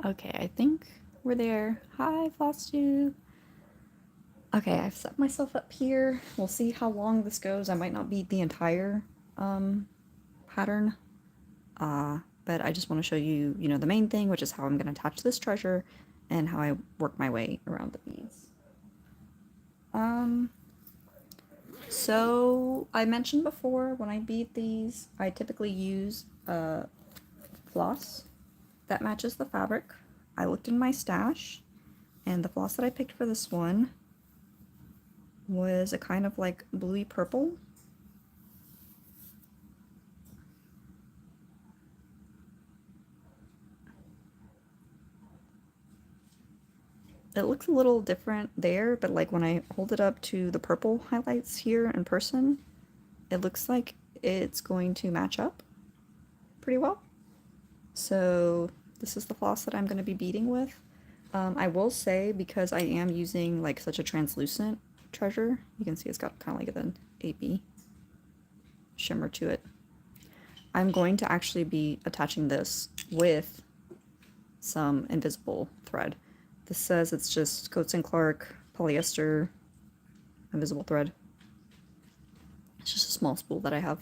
Okay, I think we're there. Hi, Flosstube. Okay, I've set myself up here. We'll see how long this goes. I might not beat the entire pattern, but I just want to show you, the main thing, which is how I'm going to attach this treasure and how I work my way around the beads. So I mentioned before, when I bead these, I typically use floss that matches the fabric. I looked in my stash, and the floss that I picked for this one was a kind of like bluey purple. It looks a little different there, but like when I hold it up to the purple highlights here in person, it looks like it's going to match up pretty well. So this is the floss that I'm going to be beading with. I will say, because I am using like such a translucent treasure, you can see it's got kind of like an AB shimmer to it. I'm going to actually be attaching this with some invisible thread. This says it's just Coats & Clark polyester invisible thread. It's just a small spool that I have.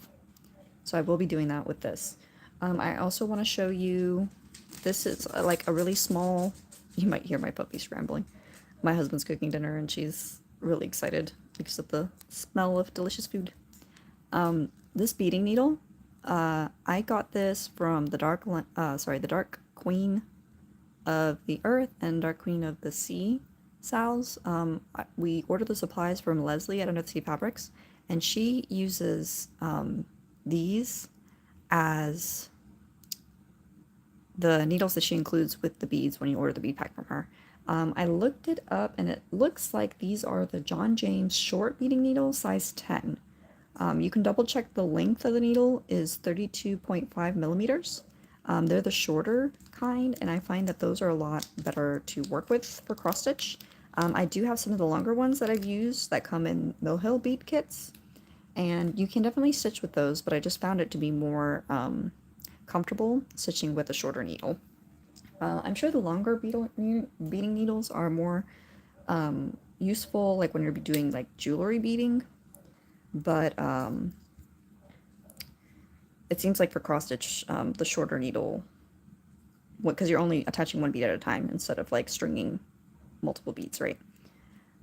So I will be doing that with this. I also want to show you, this is like a really small, you might hear my puppy scrambling. My husband's cooking dinner and she's really excited because of the smell of delicious food. This beading needle, I got this from the Dark Queen of the Earth and Dark Queen of the Sea Sal's. We ordered the supplies from Leslie at Under the Sea Fabrics, and she uses these as the needles that she includes with the beads when you order the bead pack from her. I looked it up, and it looks like these are the John James short beading needles, size 10. You can double check the length of the needle is 32.5 millimeters. They're the shorter kind, and I find that those are a lot better to work with for cross stitch. I do have some of the longer ones that I've used that come in Mill Hill bead kits, and you can definitely stitch with those, but I just found it to be more comfortable stitching with a shorter needle. I'm sure the longer beading needles are more useful, like when you're doing like jewelry beading, but it seems like for cross stitch, the shorter needle, because you're only attaching one bead at a time instead of like stringing multiple beads, right?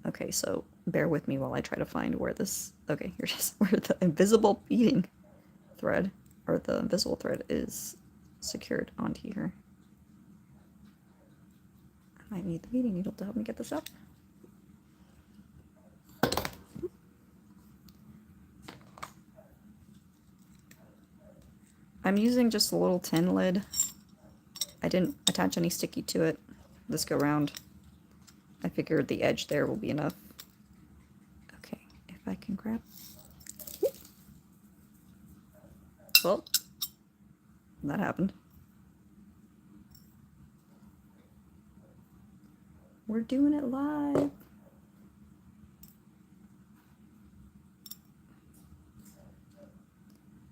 Okay, so bear with me while I try to find where this, okay, here's just where the invisible beading thread, or the invisible thread, is secured onto here. I might need the beading needle to help me get this up. I'm using just a little tin lid. I didn't attach any sticky to it this go round. I figured the edge there will be enough. Okay, if I can grab. Well, that happened. We're doing it live.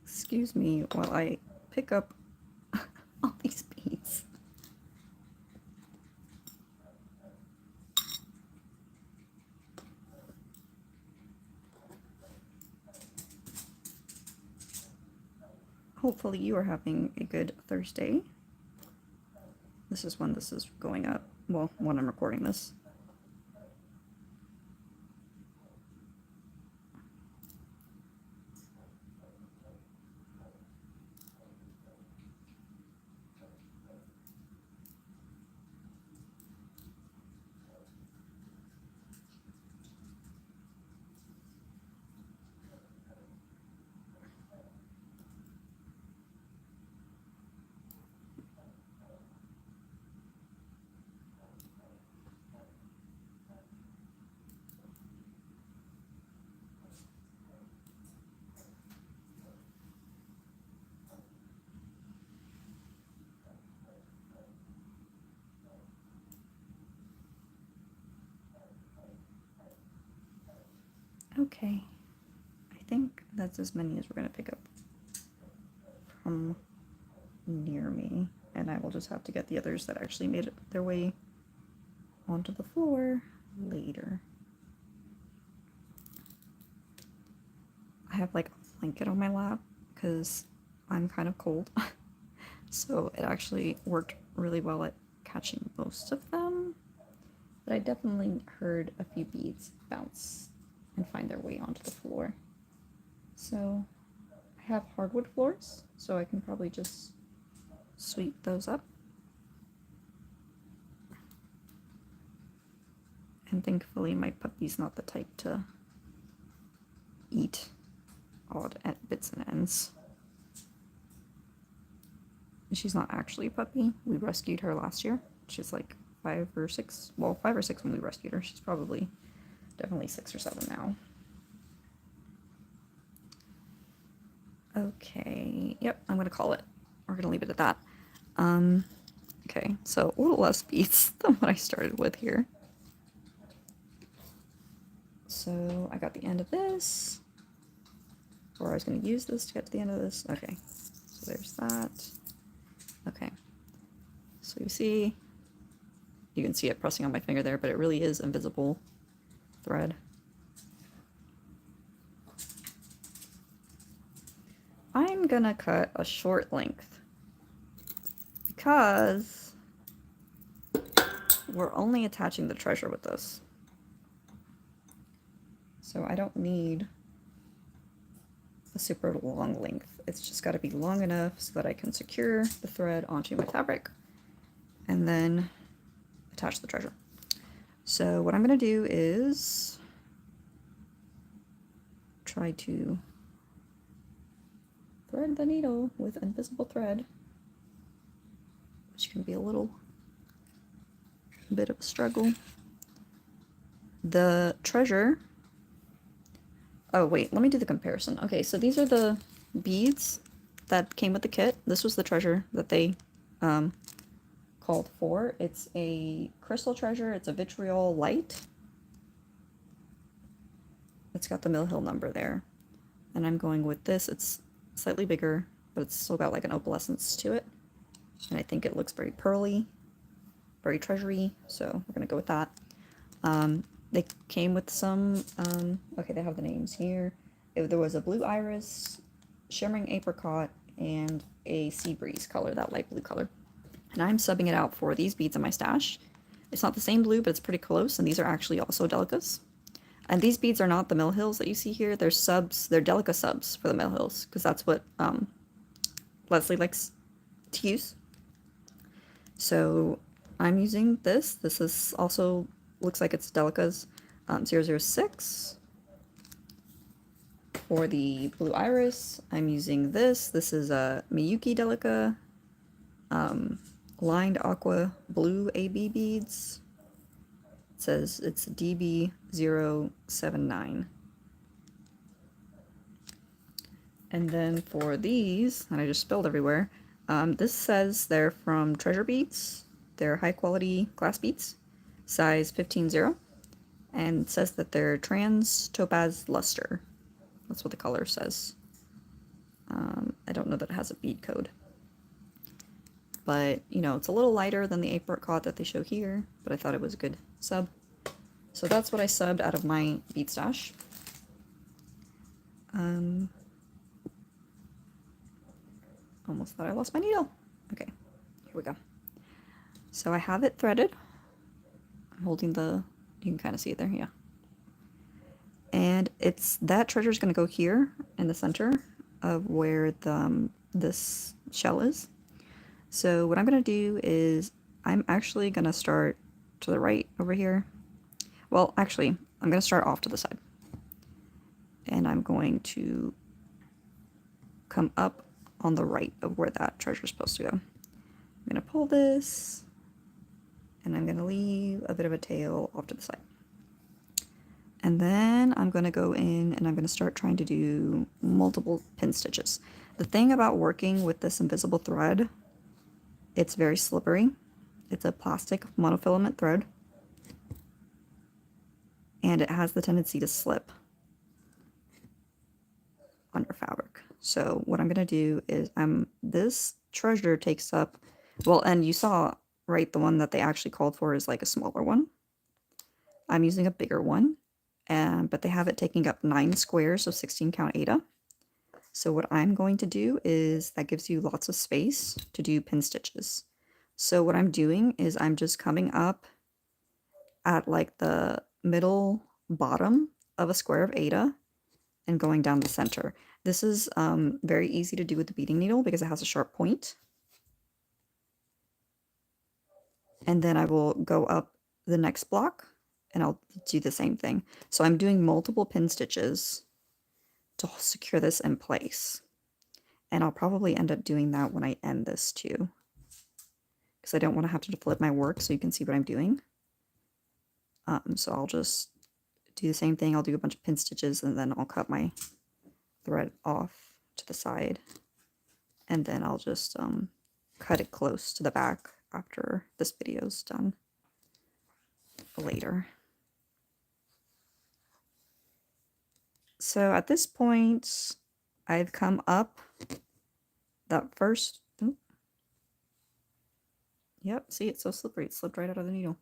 Excuse me while I pick up all these beads. Hopefully you are having a good Thursday. This is when this is going up. Well, when I'm recording this. Okay, I think that's as many as we're going to pick up from near me. and I will just have to get the others that actually made it their way onto the floor later. I have like a blanket on my lap because I'm kind of cold. So it actually worked really well at catching most of them. But I definitely heard a few beads bounce and find their way onto the floor. So I have hardwood floors, so I can probably just sweep those up. And thankfully my puppy's not the type to eat odd bits and ends. She's not actually a puppy. We rescued her last year. She's like 5 or 6. Well, 5 or 6 when we rescued her. She's probably definitely 6 or 7 now. Okay, yep, I'm gonna call it. We're gonna leave it at that. Okay, so a little less beads than what I started with here. So I got the end of this, or I was gonna use this to get to the end of this. Okay, so there's that. Okay, so you see, you can see it pressing on my finger there, but it really is invisible thread. I'm gonna cut a short length because we're only attaching the treasure with this. So I don't need a super long length. It's just got to be long enough so that I can secure the thread onto my fabric and then attach the treasure. So what I'm going to do is try to thread the needle with invisible thread, which can be a little bit of a struggle. The treasure, oh wait, let me do the comparison. Okay, so these are the beads that came with the kit. This was the treasure that they called for. It's a crystal treasure. It's a vitriol light. It's got the Mill Hill number there. And I'm going with this. It's slightly bigger, but it's still got like an opalescence to it. And I think it looks very pearly, very treasury, so we're gonna go with that. They came with some, okay, they have the names here. There was a blue iris, shimmering apricot, and a sea breeze color, that light blue color. And I'm subbing it out for these beads in my stash. It's not the same blue, but it's pretty close, and these are actually also delicas. And these beads are not the Mill Hills that you see here. They're subs, they're delica subs for the Mill Hills, because that's what Leslie likes to use. So I'm using this. This is also, looks like it's Delica's 006. For the blue iris, I'm using this. This is a Miyuki Delica lined aqua blue AB beads. It says it's DB079. And then for these, and I just spilled everywhere, this says they're from Treasure Beads. They're high quality glass beads, size 15-0, and it says that they're trans topaz luster. That's what the color says. I don't know that it has a bead code. But, you know, it's a little lighter than the apricot that they show here, but I thought it was a good sub. So that's what I subbed out of my bead stash. Almost thought I lost my needle. Okay, here we go. So I have it threaded. I'm holding the, you can kind of see it there, yeah. And it's, that treasure is going to go here in the center of where the, this shell is. So what I'm going to do is I'm actually going to start to the right over here. Well, actually, I'm going to start off to the side. And I'm going to come up on the right of where that treasure is supposed to go. I'm going to pull this, and I'm going to leave a bit of a tail off to the side. And then I'm going to go in and I'm going to start trying to do multiple pin stitches. The thing about working with this invisible thread, it's very slippery. It's a plastic monofilament thread, and it has the tendency to slip on your fabric. So what I'm going to do is this treasure takes up Well, and you saw, right, the one that they actually called for is like a smaller one. I'm using a bigger one, but they have it taking up 9 squares of 16 count Aida. So what I'm going to do is that gives you lots of space to do pin stitches. So what I'm doing is I'm just coming up at like the middle bottom of a square of Aida and going down the center. This is very easy to do with the beading needle because it has a sharp point. And then I will go up the next block and I'll do the same thing. So I'm doing multiple pin stitches to secure this in place. And I'll probably end up doing that when I end this too, because I don't want to have to flip my work so you can see what I'm doing. So I'll just do the same thing. I'll do a bunch of pin stitches and then I'll cut my thread off to the side. And then I'll just cut it close to the back after this video is done later. So at this point, I've come up that first, yep, see, it's so slippery, it slipped right out of the needle.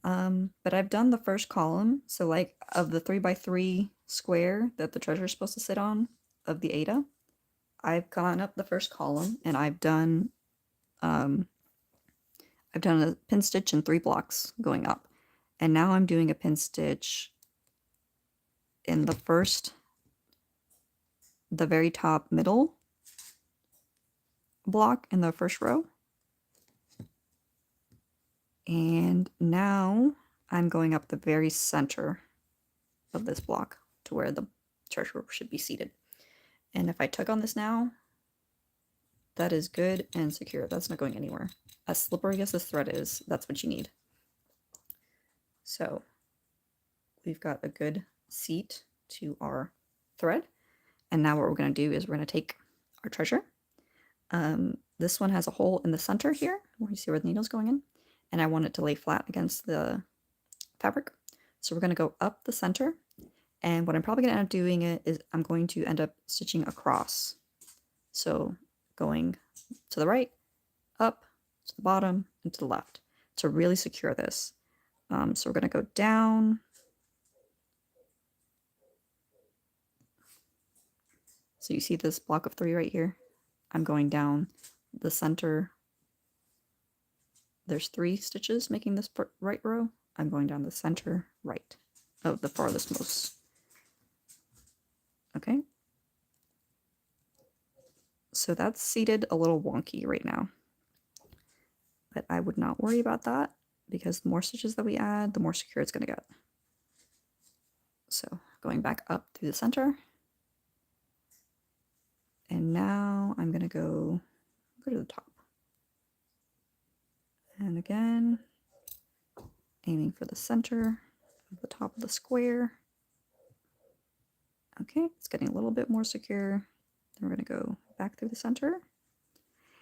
But I've done the first column, so like of the 3x3 square that the treasure is supposed to sit on of the Aida, I've gone up the first column and I've done a pin stitch in 3 blocks going up. And now I'm doing a pin stitch in the very top middle block in the first row. And now I'm going up the very center of this block to where the treasure should be seated. And if I tug on this now, that is good and secure. That's not going anywhere. As slippery as this thread is, that's what you need. So we've got a good seat to our thread. And now what we're going to do is we're going to take our treasure. This one has a hole in the center here, where you see where the needle's going in. And I want it to lay flat against the fabric. So we're going to go up the center. And what I'm probably going to end up doing is I'm going to end up stitching across. So going to the right, up, to the bottom, and to the left to really secure this. So we're going to go down. So you see this block of 3 right here? I'm going down the center. There's 3 stitches making this right row. I'm going down the center right of the farthest most. Okay. So that's seated a little wonky right now. But I would not worry about that because the more stitches that we add, the more secure it's going to get. So going back up through the center. And now I'm going to go to the top. And again, aiming for the center of the top of the square. Okay, it's getting a little bit more secure. Then we're going to go back through the center.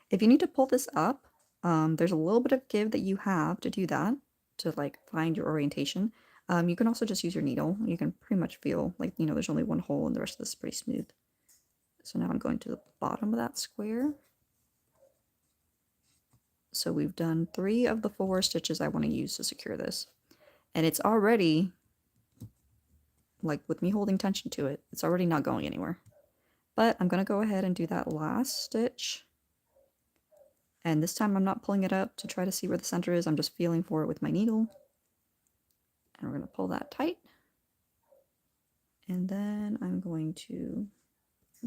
If you need to pull this up, there's a little bit of give that you have to do that, to like find your orientation. You can also just use your needle. You can pretty much feel like, you know, there's only one hole and the rest of this is pretty smooth. So now I'm going to the bottom of that square. So we've done 3 of the 4 stitches I want to use to secure this. And it's already, like with me holding tension to it, it's already not going anywhere. But I'm going to go ahead and do that last stitch. And this time I'm not pulling it up to try to see where the center is. I'm just feeling for it with my needle. And we're going to pull that tight. And then I'm going to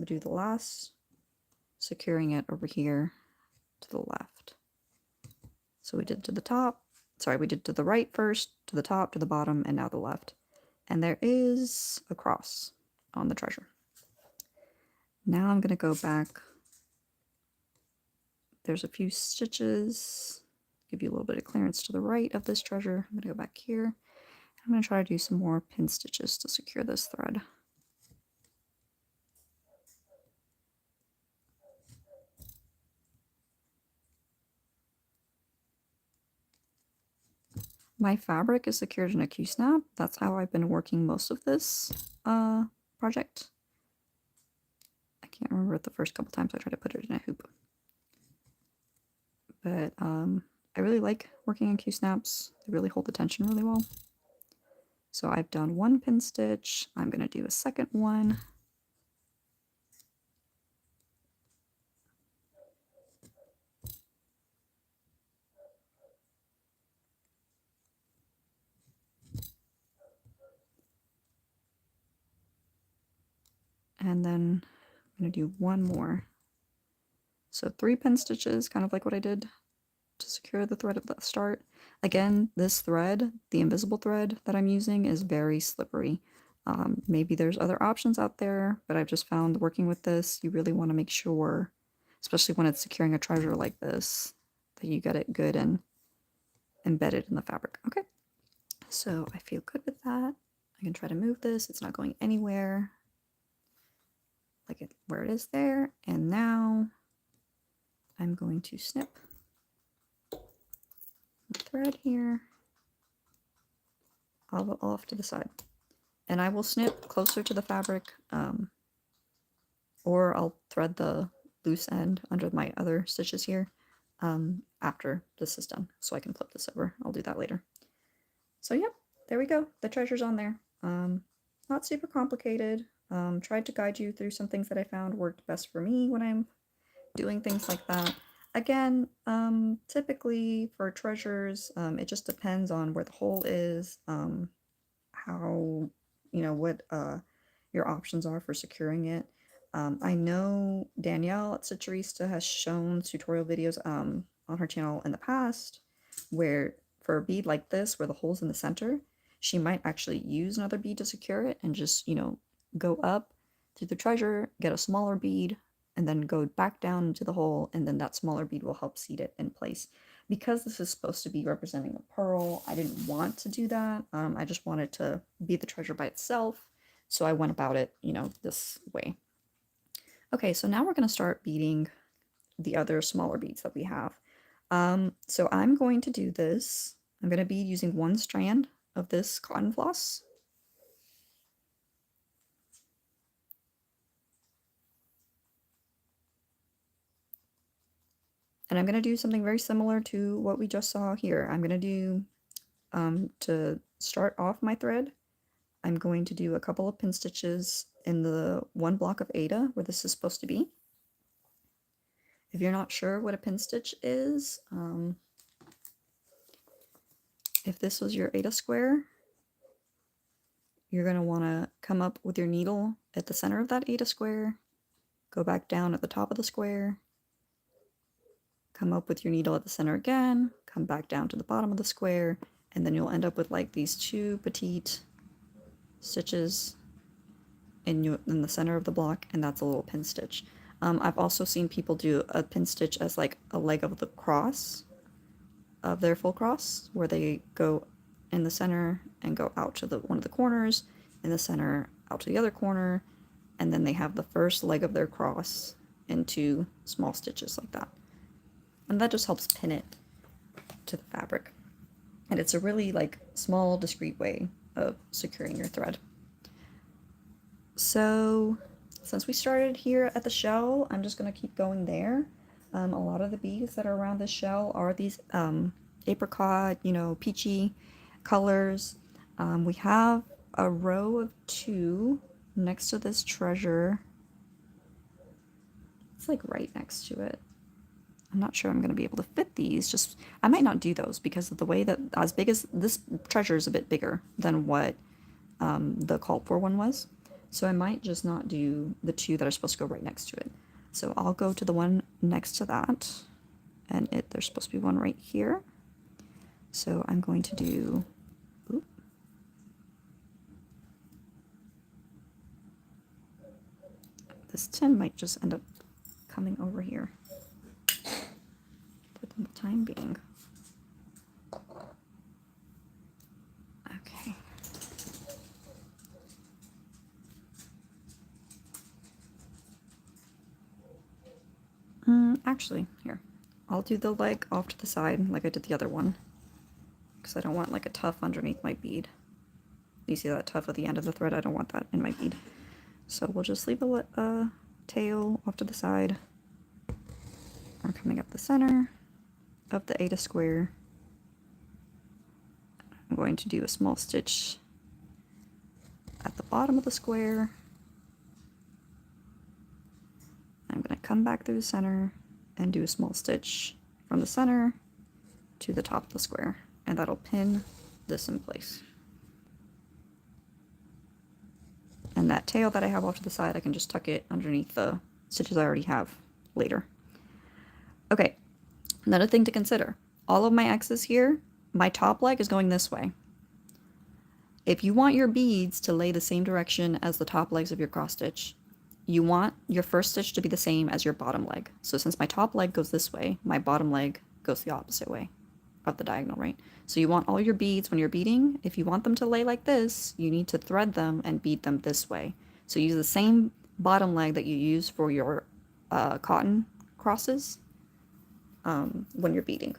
do the last, securing it over here to the left. So we did to the top, sorry, we did to the right first, to the top, to the bottom, and now the left. And there is a cross on the treasure. Now I'm going to go back. There's a few stitches, give you a little bit of clearance to the right of this treasure. I'm going to go back here. I'm going to try to do some more pin stitches to secure this thread. My fabric is secured in a Q-snap. That's how I've been working most of this project. I can't remember the first couple times I tried to put it in a hoop. but I really like working in Q-snaps. They really hold the tension really well. So I've done one pin stitch. I'm going to do a second one. And then I'm going to do one more. So 3 pin stitches, kind of like what I did to secure the thread at the start. Again, this thread, the invisible thread that I'm using, is very slippery. Maybe there's other options out there, but I've just found working with this, you really want to make sure, especially when it's securing a treasure like this, that you get it good and embedded in the fabric. Okay, so I feel good with that. I can try to move this. It's not going anywhere. Like it where it is there. And now I'm going to snip the thread here all off to the side. And I will snip closer to the fabric, or I'll thread the loose end under my other stitches here after this is done, so I can flip this over. I'll do that later. So yeah, there we go. The treasure's on there. Not super complicated. Tried to guide you through some things that I found worked best for me when I'm doing things like that. Again, typically for treasures, it just depends on where the hole is, how, what your options are for securing it. I know Danielle at Stitcherista has shown tutorial videos on her channel in the past where for a bead like this, where the hole's in the center, she might actually use another bead to secure it and just, go up through the treasure, get a smaller bead, and then go back down into the hole, and then that smaller bead will help seat it in place. Because this is supposed to be representing a pearl, I didn't want to do that. I just wanted to be the treasure by itself, so I went about it, this way. Okay, so now we're going to start beading the other smaller beads that we have. So I'm going to do this. I'm going to bead using one strand of this cotton floss. And I'm going to do something very similar to what we just saw here. I'm going to do, to start off my thread, I'm going to do a couple of pin stitches in the one block of Aida where this is supposed to be. If you're not sure what a pin stitch is, if this was your Aida square, you're going to want to come up with your needle at the center of that Aida square, go back down at the top of the square, come up with your needle at the center again, come back down to the bottom of the square, and then you'll end up with like these 2 petite stitches in the center of the block, and that's a little pin stitch. I've also seen people do a pin stitch as like a leg of the cross, of their full cross, where they go in the center and go out to one of the corners, in the center, out to the other corner, and then they have the first leg of their cross in 2 small stitches like that. And that just helps pin it to the fabric. And it's a really like small, discreet way of securing your thread. So since we started here at the shell, I'm just going to keep going there. A lot of the beads that are around this shell are these apricot, peachy colors. We have a row of 2 next to this treasure. It's like right next to it. I'm not sure I'm going to be able to fit these. I might not do those because of the way that, as big as this treasure is a bit bigger than what the called for one was. So I might just not do the 2 that are supposed to go right next to it. So I'll go to the one next to that, and there's supposed to be one right here. So I'm going to do, this 10 might just end up coming over here for the time being. Okay. Actually, here. I'll do the leg off to the side like I did the other one, because I don't want like a tuft underneath my bead. You see that tuft at the end of the thread? I don't want that in my bead. So we'll just leave a tail off to the side. I'm coming up the center. of the Eta square, I'm going to do a small stitch at the bottom of the square. I'm going to come back through the center and do a small stitch from the center to the top of the square, and that'll pin this in place. And that tail that I have off to the side, I can just tuck it underneath the stitches I already have later. Okay, another thing to consider. All of my X's here, my top leg is going this way. If you want your beads to lay the same direction as the top legs of your cross stitch, you want your first stitch to be the same as your bottom leg. So since my top leg goes this way, my bottom leg goes the opposite way of the diagonal, right? So you want all your beads when you're beading, if you want them to lay like this, you need to thread them and bead them this way. So use the same bottom leg that you use for your cotton crosses when you're beading.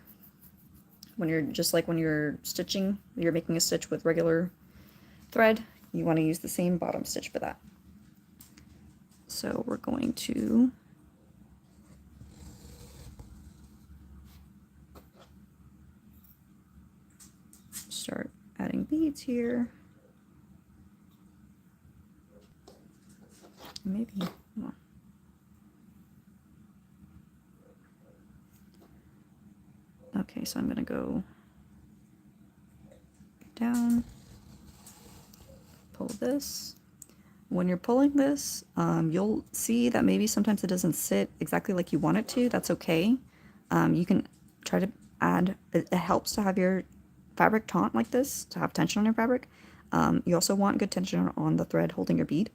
When you're just like when you're stitching, you're making a stitch with regular thread, you want to use the same bottom stitch for that. So we're going to start adding beads here. Maybe, oh. Okay, so I'm going to go down, pull this. When you're pulling this, you'll see that maybe sometimes it doesn't sit exactly like you want it to. That's okay. You can try to add, it helps to have your fabric taut like this, to have tension on your fabric. You also want good tension on the thread holding your bead.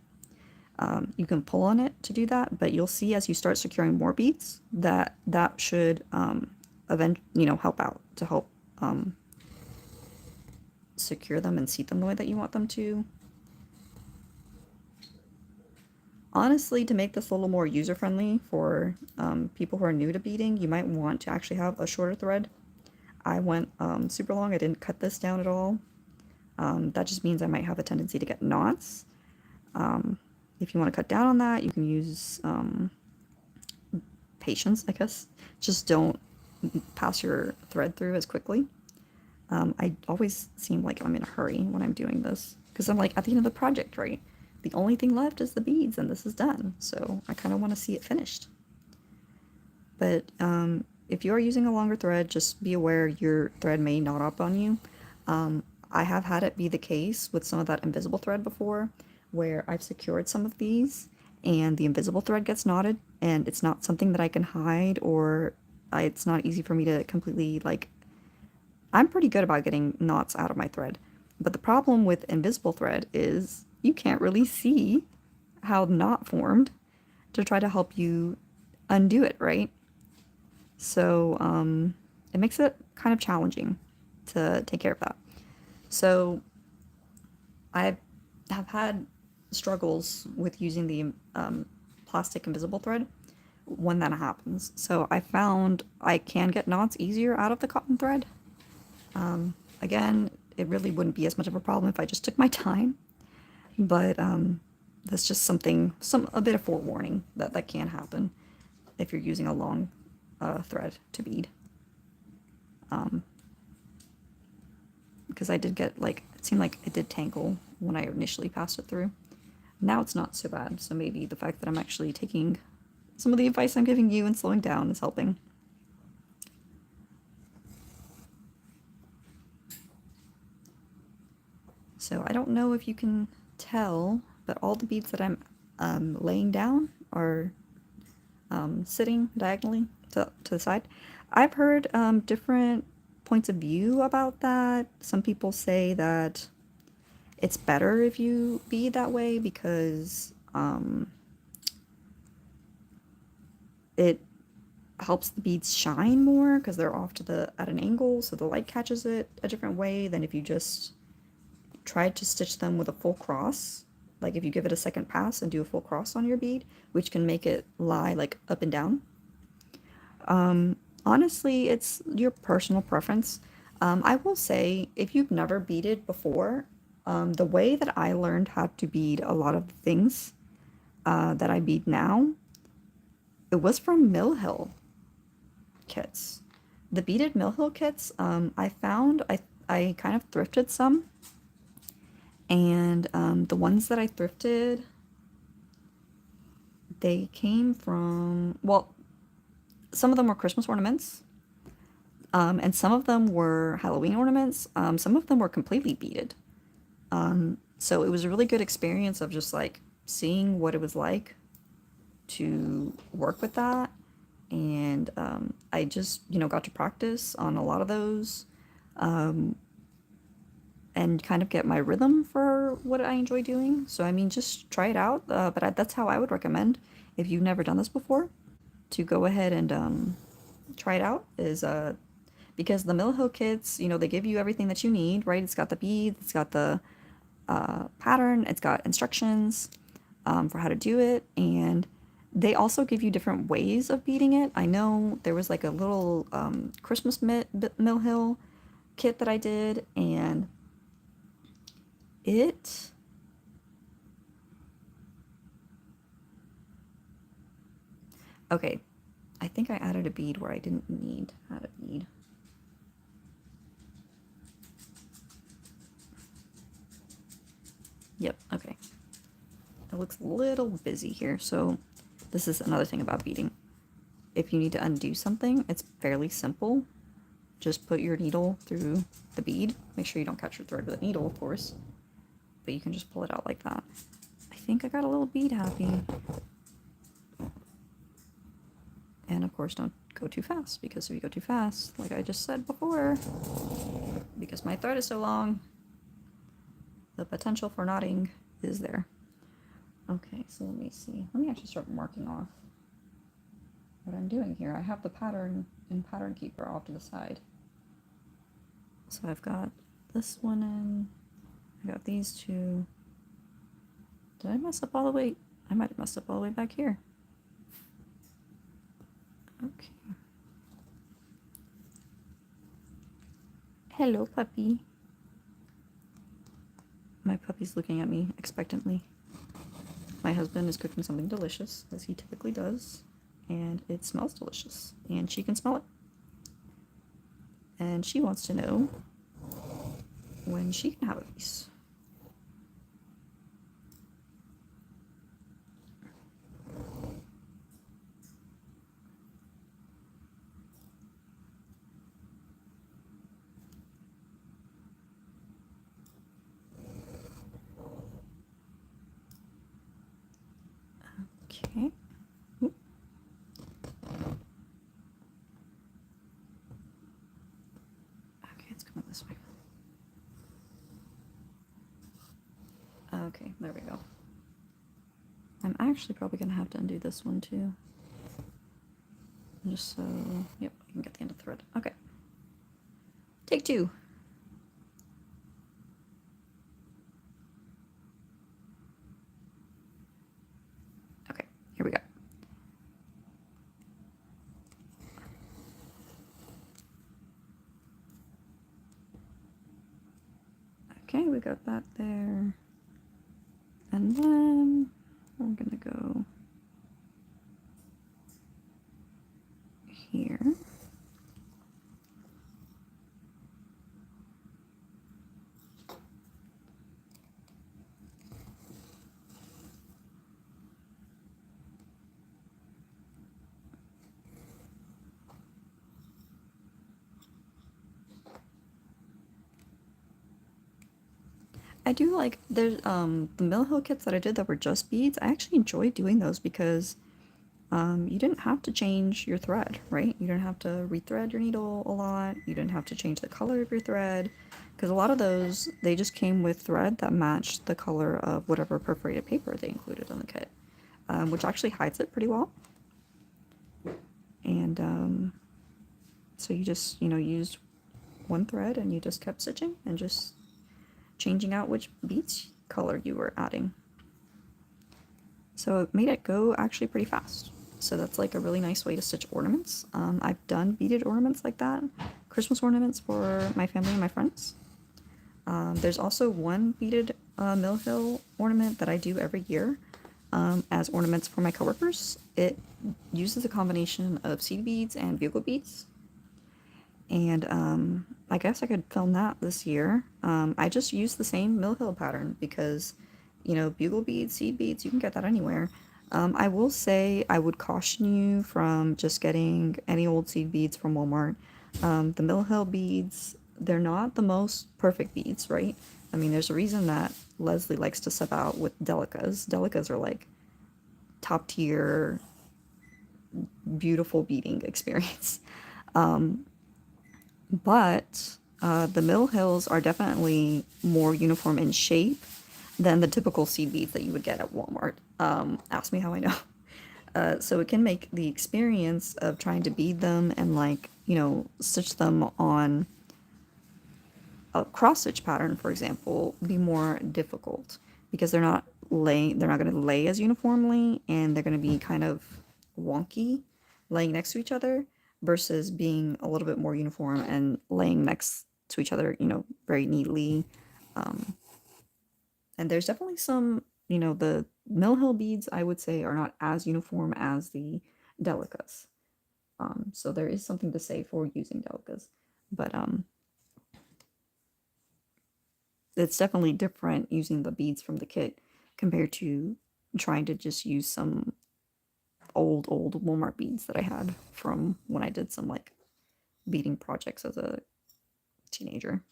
You can pull on it to do that, but you'll see as you start securing more beads that that should help out to help secure them and seat them the way that you want them to. Honestly, to make this a little more user-friendly for people who are new to beading, you might want to actually have a shorter thread. I went super long. I didn't cut this down at all. That just means I might have a tendency to get knots. If you want to cut down on that, you can use patience, I guess. Just don't pass your thread through as quickly. I always seem like I'm in a hurry when I'm doing this, because I'm like at the end of the project, right? The only thing left is the beads and this is done. So I kind of want to see it finished. But if you are using a longer thread, just be aware your thread may knot up on you. I have had it be the case with some of that invisible thread before, where I've secured some of these and the invisible thread gets knotted, and it's not something that I can hide, or it's not easy for me to completely, like, I'm pretty good about getting knots out of my thread. But the problem with invisible thread is you can't really see how the knot formed to try to help you undo it, right? So it makes it kind of challenging to take care of that. So I have had struggles with using the plastic invisible thread when that happens. So I found I can get knots easier out of the cotton thread. Again, it really wouldn't be as much of a problem if I just took my time, but that's just something, a bit of forewarning that can happen if you're using a long thread to bead. Because I did get, like, it seemed like it did tangle when I initially passed it through. Now it's not so bad, so maybe the fact that I'm actually taking some of the advice I'm giving you and slowing down is helping. So I don't know if you can tell, but all the beads that I'm laying down are sitting diagonally to the side. I've heard different points of view about that. Some people say that it's better if you bead that way because it helps the beads shine more because they're off to at an angle, so the light catches it a different way than if you just tried to stitch them with a full cross. Like if you give it a second pass and do a full cross on your bead, which can make it lie like up and down. Honestly, it's your personal preference. I will say, if you've never beaded before, the way that I learned how to bead a lot of the things that I bead now, it was from Mill Hill kits. The beaded mill hill kits, I found I kind of thrifted some, and the ones that I thrifted, they came from, well, some of them were Christmas ornaments, and some of them were Halloween ornaments. Some of them were completely beaded. So it was a really good experience of just like seeing what it was like to work with that. And I just, got to practice on a lot of those, and kind of get my rhythm for what I enjoy doing. So, I mean, just try it out. That's how I would recommend, if you've never done this before, to go ahead and try it out. Is because the Mill Hill kits, they give you everything that you need, right? It's got the beads, it's got the pattern, it's got instructions for how to do it, and they also give you different ways of beading it. I know there was like a little Christmas Mill Hill kit that I did, and it okay, I think I added a bead where I didn't need to add a bead. Yep, okay. It looks a little busy here, so this is another thing about beading. If you need to undo something, it's fairly simple. Just put your needle through the bead. Make sure you don't catch your thread with a needle, of course. But you can just pull it out like that. I think I got a little bead happy. And of course, don't go too fast, because if you go too fast, like I just said before, because my thread is so long, the potential for knotting is there. Okay, so let me see. Let me actually start marking off what I'm doing here. I have the pattern in Pattern Keeper off to the side. So I've got this one in, I got these two. Did I mess up all the way? I might have messed up all the way back here. Okay. Hello, puppy. My puppy's looking at me expectantly. My husband is cooking something delicious, as he typically does, and it smells delicious, and she can smell it. And she wants to know when she can have a piece. Okay. Oop. Okay, it's coming this way. Okay, there we go. I'm actually probably gonna have to undo this one too. Just so, yep, I can get the end of the thread. Okay. Take two. Okay, here we go. Okay, we got that there. And then we're gonna go here. I do like, there's the Mill Hill kits that I did that were just beads. I actually enjoy doing those because you didn't have to change your thread, right? You didn't have to rethread your needle a lot. You didn't have to change the color of your thread, because a lot of those, they just came with thread that matched the color of whatever perforated paper they included in the kit, which actually hides it pretty well. And so you just, used one thread and you just kept stitching and just changing out which beads color you were adding. So it made it go actually pretty fast. So that's like a really nice way to stitch ornaments. I've done beaded ornaments like that, Christmas ornaments for my family and my friends. There's also one beaded Mill Hill ornament that I do every year as ornaments for my coworkers. It uses a combination of seed beads and bugle beads. And I guess I could film that this year. I just used the same Mill Hill pattern because, you know, bugle beads, seed beads, you can get that anywhere. I will say I would caution you from just getting any old seed beads from Walmart. The Mill Hill beads, they're not the most perfect beads, right? I mean, there's a reason that Leslie likes to sub out with delicas. Delicas are like top tier, beautiful beading experience. But the Mill Hills are definitely more uniform in shape than the typical seed beads that you would get at Walmart. Ask me how I know. So it can make the experience of trying to bead them and, like, you know, stitch them on a cross stitch pattern, for example, be more difficult because they're not going to lay as uniformly, and they're going to be kind of wonky laying next to each other versus being a little bit more uniform and laying next to each other, you know, very neatly. Um, and there's definitely some, you know, the Mill Hill beads I would say are not as uniform as the Delicas. So there is something to say for using Delicas, but it's definitely different using the beads from the kit compared to trying to just use some old Walmart beads that I had from when I did some like beading projects as a teenager.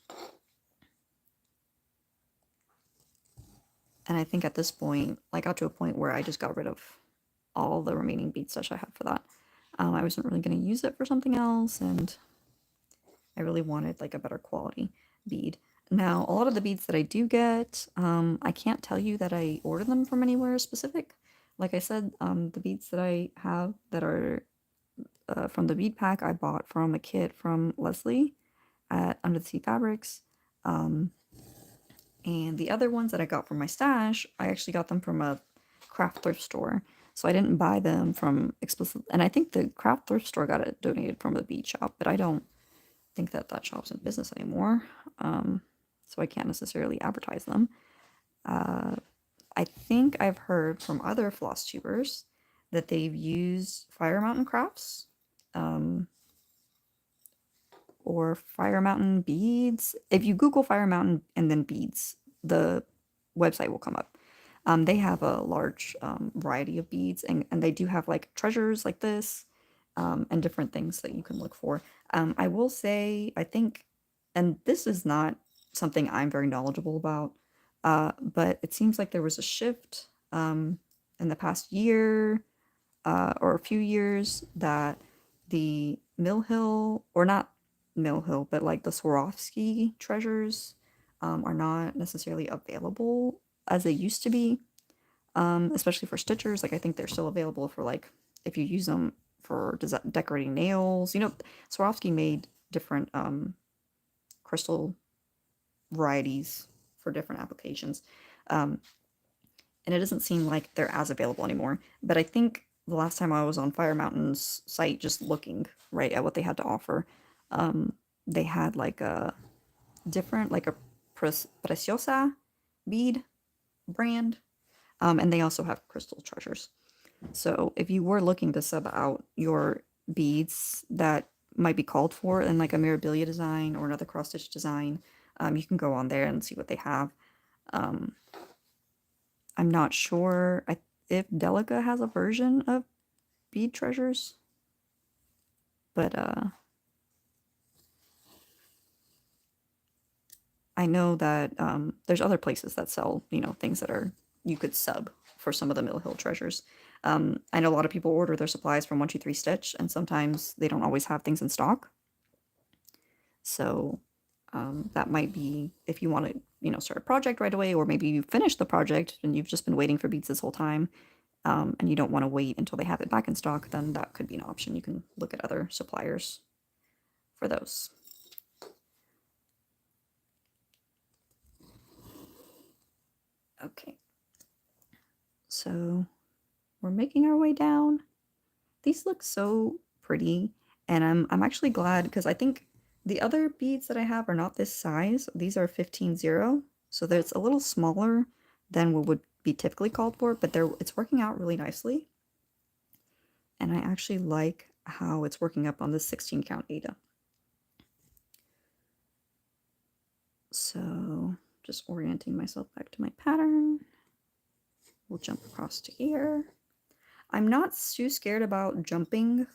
And I think at this point, I got to a point where I just got rid of all the remaining bead stuff I had for that. I wasn't really going to use it for something else, and I really wanted like a better quality bead. Now, a lot of the beads that I do get, I can't tell you that I order them from anywhere specific. Like I said, the beads that I have that are from the bead pack, I bought from a kit from Leslie at Under the Sea Fabrics. Um, and the other ones that I got from my stash, I actually got them from a craft thrift store. So I didn't buy them from explicit. And I think the craft thrift store got it donated from the bead shop, but I don't think that that shop's in business anymore. So I can't necessarily advertise them. I think I've heard from other floss tubers that they've used Fire Mountain Crafts or Fire Mountain Beads. If you Google Fire Mountain and then beads, the website will come up. They have a large variety of beads, and they do have like treasures like this and different things that you can look for. I will say, I think, and this is not something I'm very knowledgeable about, but it seems like there was a shift in the past year or a few years that the Mill Hill, or not Mill Hill, but like the Swarovski treasures are not necessarily available as they used to be, especially for stitchers. Like I think they're still available for like if you use them for decorating nails. You know, Swarovski made different crystal varieties for different applications. Um, and it doesn't seem like they're as available anymore. But I think the last time I was on Fire Mountain's site, just looking right at what they had to offer, they had like a different, like a Preciosa bead brand, and they also have crystal treasures. So if you were looking to sub out your beads that might be called for in like a Mirabilia design or another cross stitch design, you can go on there and see what they have. Um, I'm not sure if Delica has a version of bead treasures, but I know that there's other places that sell, you know, things that are you could sub for some of the Mill Hill treasures. I know a lot of people order their supplies from 123 Stitch, and sometimes they don't always have things in stock. So that might be if you want to, you know, start a project right away, or maybe you finish the project and you've just been waiting for beads this whole time, and you don't want to wait until they have it back in stock, then that could be an option. You can look at other suppliers for those. Okay, so we're making our way down. These look so pretty, and I'm actually glad because I think the other beads that I have are not this size. These are 15-0, so there's a little smaller than what would be typically called for, but it's working out really nicely. And I actually like how it's working up on this 16 count Ada. So just orienting myself back to my pattern. We'll jump across to here. I'm not too scared about jumping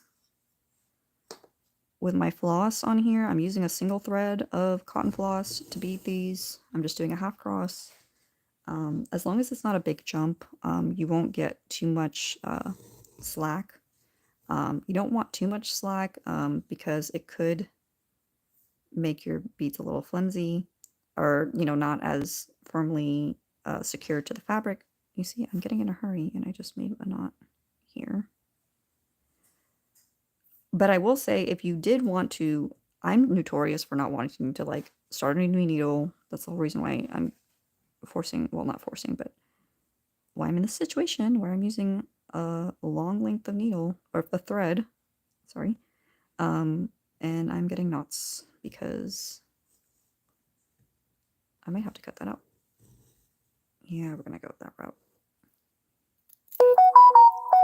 with my floss on here. I'm using a single thread of cotton floss to bead these. I'm just doing a half cross. As long as it's not a big jump, you won't get too much slack. You don't want too much slack because it could make your beads a little flimsy or, you know, not as firmly secured to the fabric. You see, I'm getting in a hurry and I just made a knot here. But I will say, if you did want to, I'm notorious for not wanting to like start a new needle. That's the whole reason why I'm forcing, well, not forcing, but why I'm in this situation where I'm using a long length of needle, or a thread, sorry, and I'm getting knots because I might have to cut that out. Yeah, we're gonna go that route.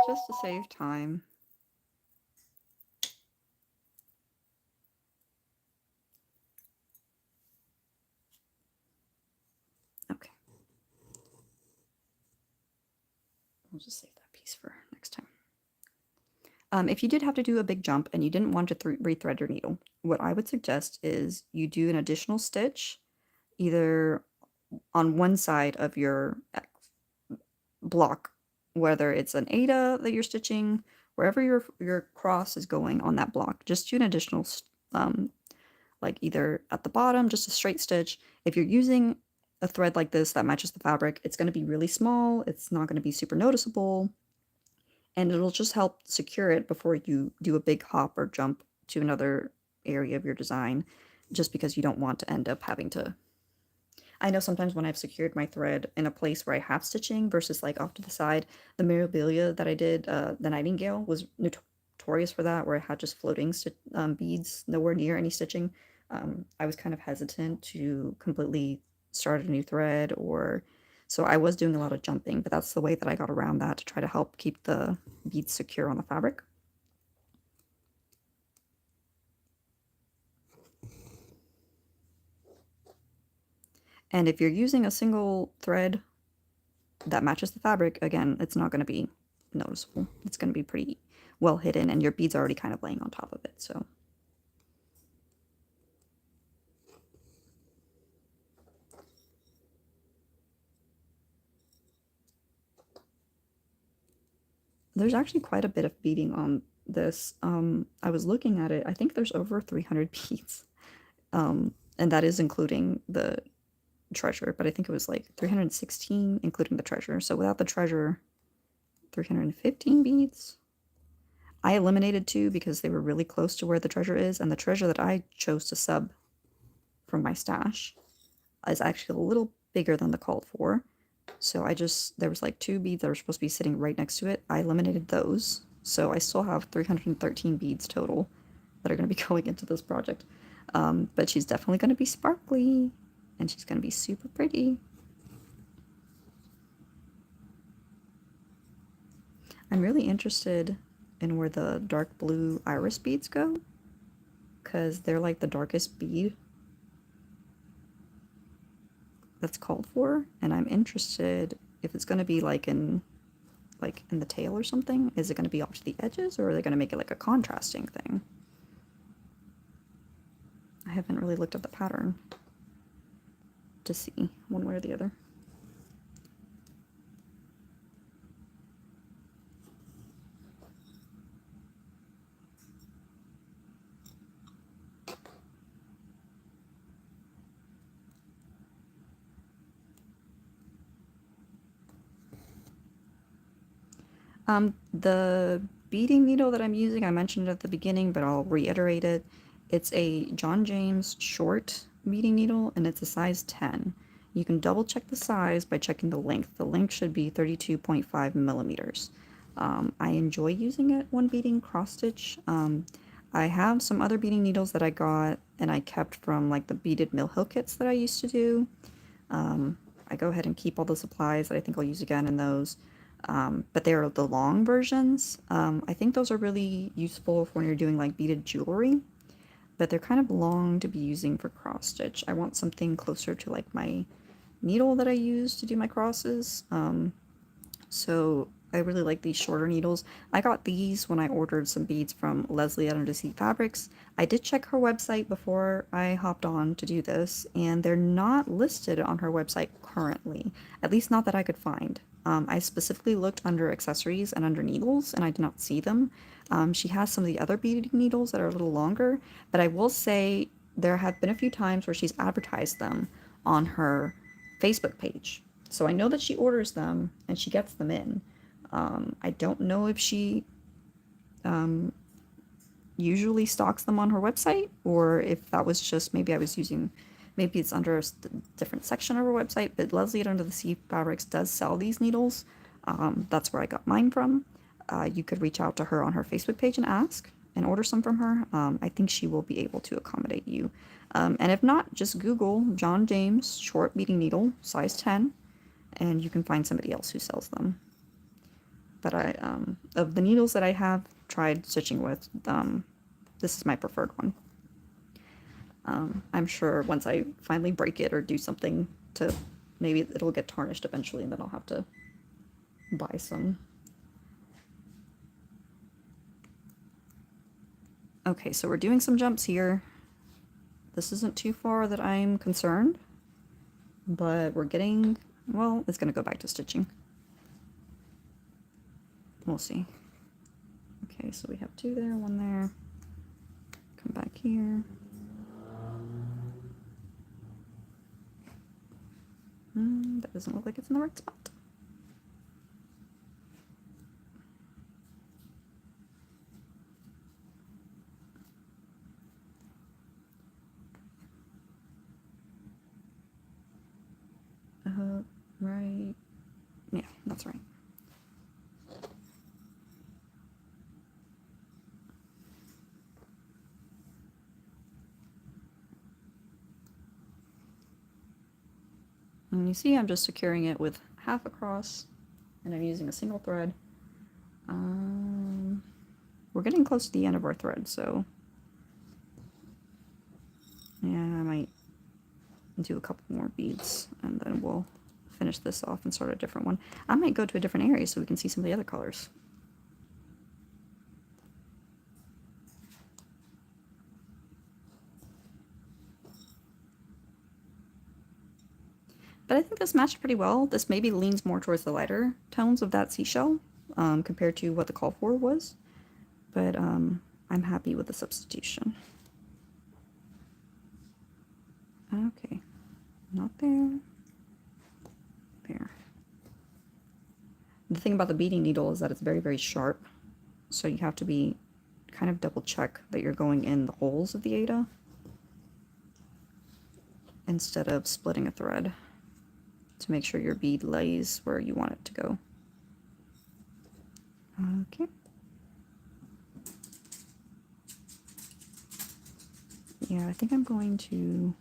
Just to save time. Okay. We'll just save that piece for next time. If you did have to do a big jump and you didn't want to rethread your needle, what I would suggest is you do an additional stitch either on one side of your block, whether it's an Ada that you're stitching, wherever your cross is going on that block, just do an additional like either at the bottom, just a straight stitch. If you're using a thread like this that matches the fabric, it's going to be really small, it's not going to be super noticeable, and it'll just help secure it before you do a big hop or jump to another area of your design, just because you don't want to end up having to. I know sometimes when I've secured my thread in a place where I have stitching versus like off to the side, the Mirabilia that I did, the Nightingale, was notorious for that, where I had just floating beads, nowhere near any stitching. I was kind of hesitant to completely start a new thread, or so I was doing a lot of jumping, but that's the way that I got around that to try to help keep the beads secure on the fabric. And if you're using a single thread that matches the fabric, again, it's not going to be noticeable. It's going to be pretty well hidden, and your beads are already kind of laying on top of it, so. There's actually quite a bit of beading on this. I was looking at it. I think there's over 300 beads, and that is including the treasure, but I think it was like 316 including the treasure. So without the treasure, 315 beads. I eliminated 2 because they were really close to where the treasure is, and the treasure that I chose to sub from my stash is actually a little bigger than the called for. So there was like 2 beads that were supposed to be sitting right next to it. I eliminated those. So I still have 313 beads total that are going to be going into this project. But she's definitely going to be sparkly, and she's going to be super pretty. I'm really interested in where the dark blue iris beads go, because they're like the darkest bead that's called for, and I'm interested if it's going to be like in the tail or something. Is it going to be off to the edges, or are they going to make it like a contrasting thing? I haven't really looked at the pattern to see one way or the other. The beading needle that I'm using, I mentioned it at the beginning, but I'll reiterate it. It's a John James short beading needle, and it's a size 10. You can double check the size by checking the length. The length should be 32.5 millimeters. I enjoy using it when beading cross stitch. I have some other beading needles that I got and I kept from like the beaded Mill Hill kits that I used to do. I go ahead and keep all the supplies that I think I'll use again in those. But they're the long versions. I think those are really useful for when you're doing like beaded jewelry. but they're kind of long to be using for cross stitch. I want something closer to like my needle that I use to do my crosses. So I really like these shorter needles. I got these when I ordered some beads from Leslie at Undersea Fabrics. I did check her website before I hopped on to do this, and they're not listed on her website currently, at least not that I could find. I specifically looked under accessories and under needles, and I did not see them. She has some of the other beading needles that are a little longer, but I will say there have been a few times where she's advertised them on her Facebook page. So I know that she orders them and she gets them in. I don't know if she usually stocks them on her website or if that was just maybe I was using, maybe it's under a different section of her website, but Leslie at Under the Sea Fabrics does sell these needles. That's where I got mine from. You could reach out to her on her Facebook page and ask and order some from her. I think she will be able to accommodate you. And if not, just Google John James short beading needle, size 10, and you can find somebody else who sells them. But of the needles that I have tried stitching with, this is my preferred one. I'm sure once I finally break it or do something to, maybe it'll get tarnished eventually and then I'll have to buy some. Okay, so we're doing some jumps here. This isn't too far that I'm concerned, but we're getting, well, it's gonna go back to stitching. We'll see. Okay, so we have 2 there, 1 there. Come back here. That doesn't look like it's in the right spot. Right. Yeah, that's right. And you see I'm just securing it with half across and I'm using a single thread. We're getting close to the end of our thread, so yeah, I might do a couple more beads and then we'll finish this off and start a different one. I might go to a different area so we can see some of the other colors. But I think this matched pretty well. This maybe leans more towards the lighter tones of that seashell compared to what the call for was. But I'm happy with the substitution. Okay, not there. There. The thing about the beading needle is that it's very, very sharp. So you have to be kind of double check that you're going in the holes of the Ada instead of splitting a thread to make sure your bead lays where you want it to go. Okay. Yeah, I think I'm going to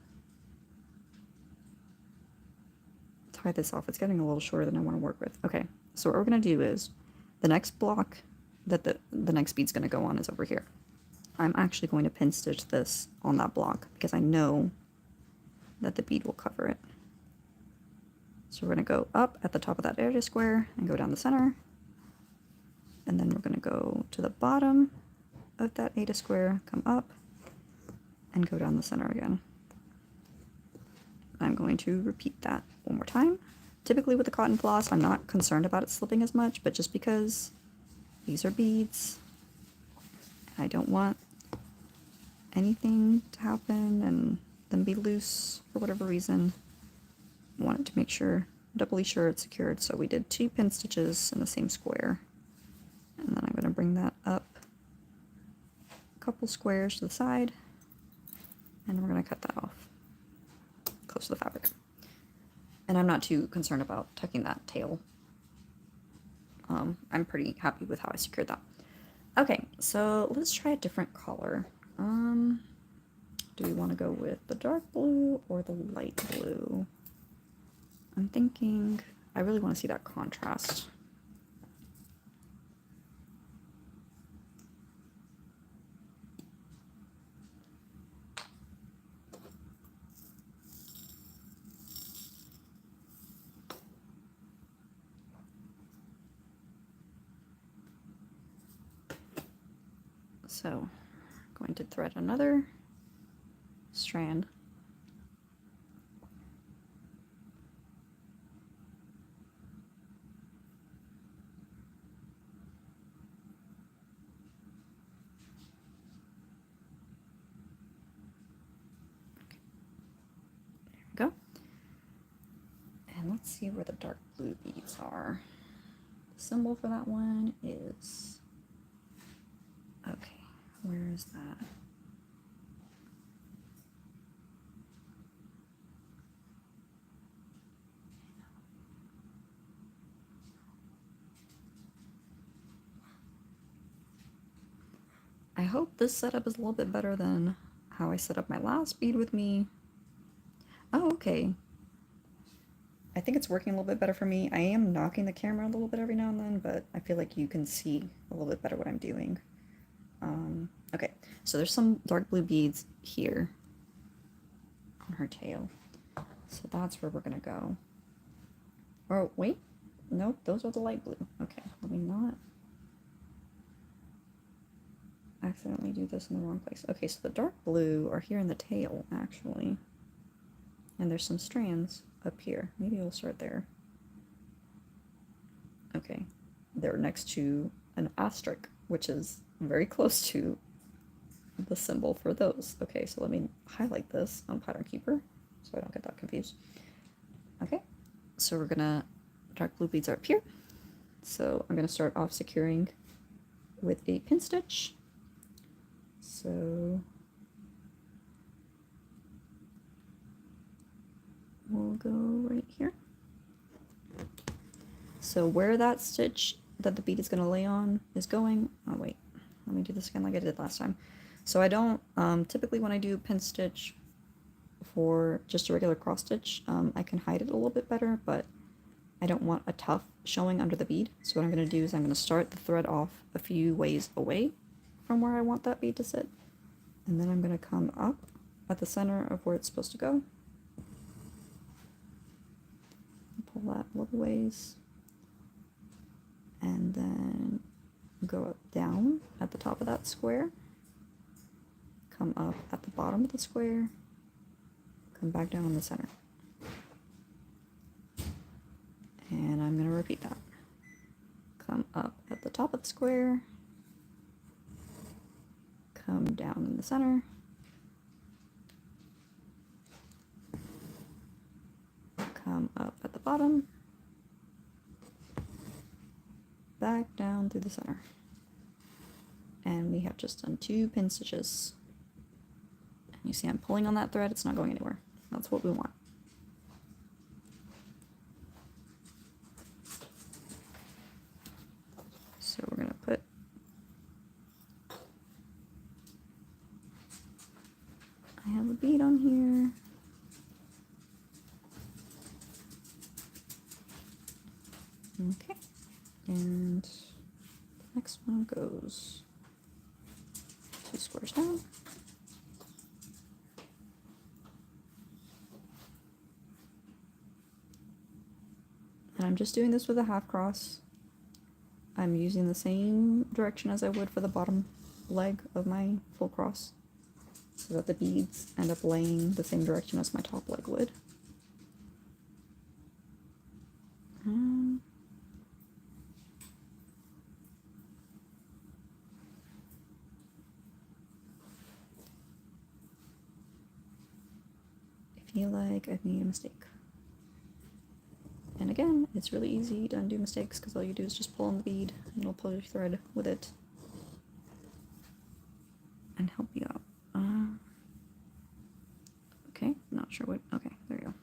tie this off. It's getting a little shorter than I want to work with. Okay, so what we're going to do is the next block that the next bead's going to go on is over here. I'm actually going to pin stitch this on that block because I know that the bead will cover it. So we're going to go up at the top of that area square and go down the center. And then we're going to go to the bottom of that Ada square, come up, and go down the center again. I'm going to repeat that one more time. Typically with the cotton floss, I'm not concerned about it slipping as much, but just because these are beads, I don't want anything to happen and them be loose for whatever reason. I wanted to make sure, doubly sure it's secured, so we did 2 pin stitches in the same square. And then I'm going to bring that up a couple squares to the side, and we're going to cut that off close to the fabric. And I'm not too concerned about tucking that tail. I'm pretty happy with how I secured that. Okay, so let's try a different color. Do we want to go with the dark blue or the light blue? I'm thinking I really want to see that contrast. So I'm going to thread another strand. Go. And let's see where the dark blue beads are. The symbol for that one is, okay, where is that? I hope this setup is a little bit better than how I set up my last bead with me. Oh, okay. I think it's working a little bit better for me. I am knocking the camera a little bit every now and then, but I feel like you can see a little bit better what I'm doing. Okay, so there's some dark blue beads here on her tail. So that's where we're gonna go. Oh, wait. Nope, those are the light blue. Okay, let me not accidentally do this in the wrong place. Okay, so the dark blue are here in the tail, actually. And there's some strands up here. Maybe we'll start there. Okay, they're next to an asterisk, which is very close to the symbol for those. Okay, so let me highlight this on Pattern Keeper so I don't get that confused. Okay, so we're gonna, dark blue beads are up here. So I'm gonna start off securing with a pin stitch. So we'll go right here. So where that stitch that the bead is going to lay on is going, oh wait, let me do this again like I did last time. So I don't, typically when I do pin stitch for just a regular cross stitch, I can hide it a little bit better, but I don't want a tuft showing under the bead. So what I'm going to do is I'm going to start the thread off a few ways away from where I want that bead to sit. And then I'm going to come up at the center of where it's supposed to go. Pull that a little ways. And then go up down at the top of that square. Come up at the bottom of the square. Come back down in the center. And I'm going to repeat that. Come up at the top of the square. Come down in the center. Come up at the bottom. Back down through the center. And we have just done 2 pin stitches. And you see I'm pulling on that thread, it's not going anywhere. That's what we want. So we're going to put I have a bead on here. Okay. And the next one goes 2 squares down. And I'm just doing this with a half cross. I'm using the same direction as I would for the bottom leg of my full cross, so that the beads end up laying the same direction as my top leg would. I feel like I've made a mistake. And again, it's really easy to undo mistakes because all you do is just pull on the bead and it'll pull your thread with it and help you out. Okay, not sure what, okay, there you go.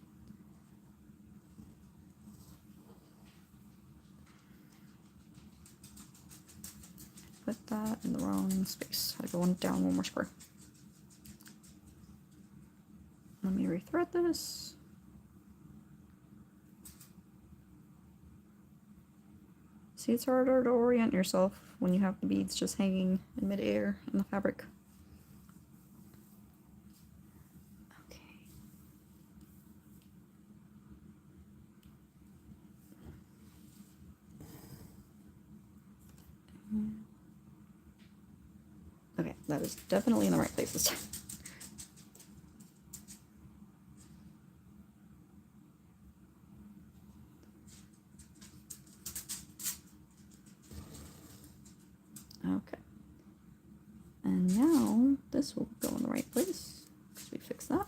Put that in the wrong space. I go one down one more square. Let me rethread this. See, it's harder to orient yourself when you have the beads just hanging in midair in the fabric. Okay. Okay, that is definitely in the right places. Okay. And now this will go in the right place because we fixed that.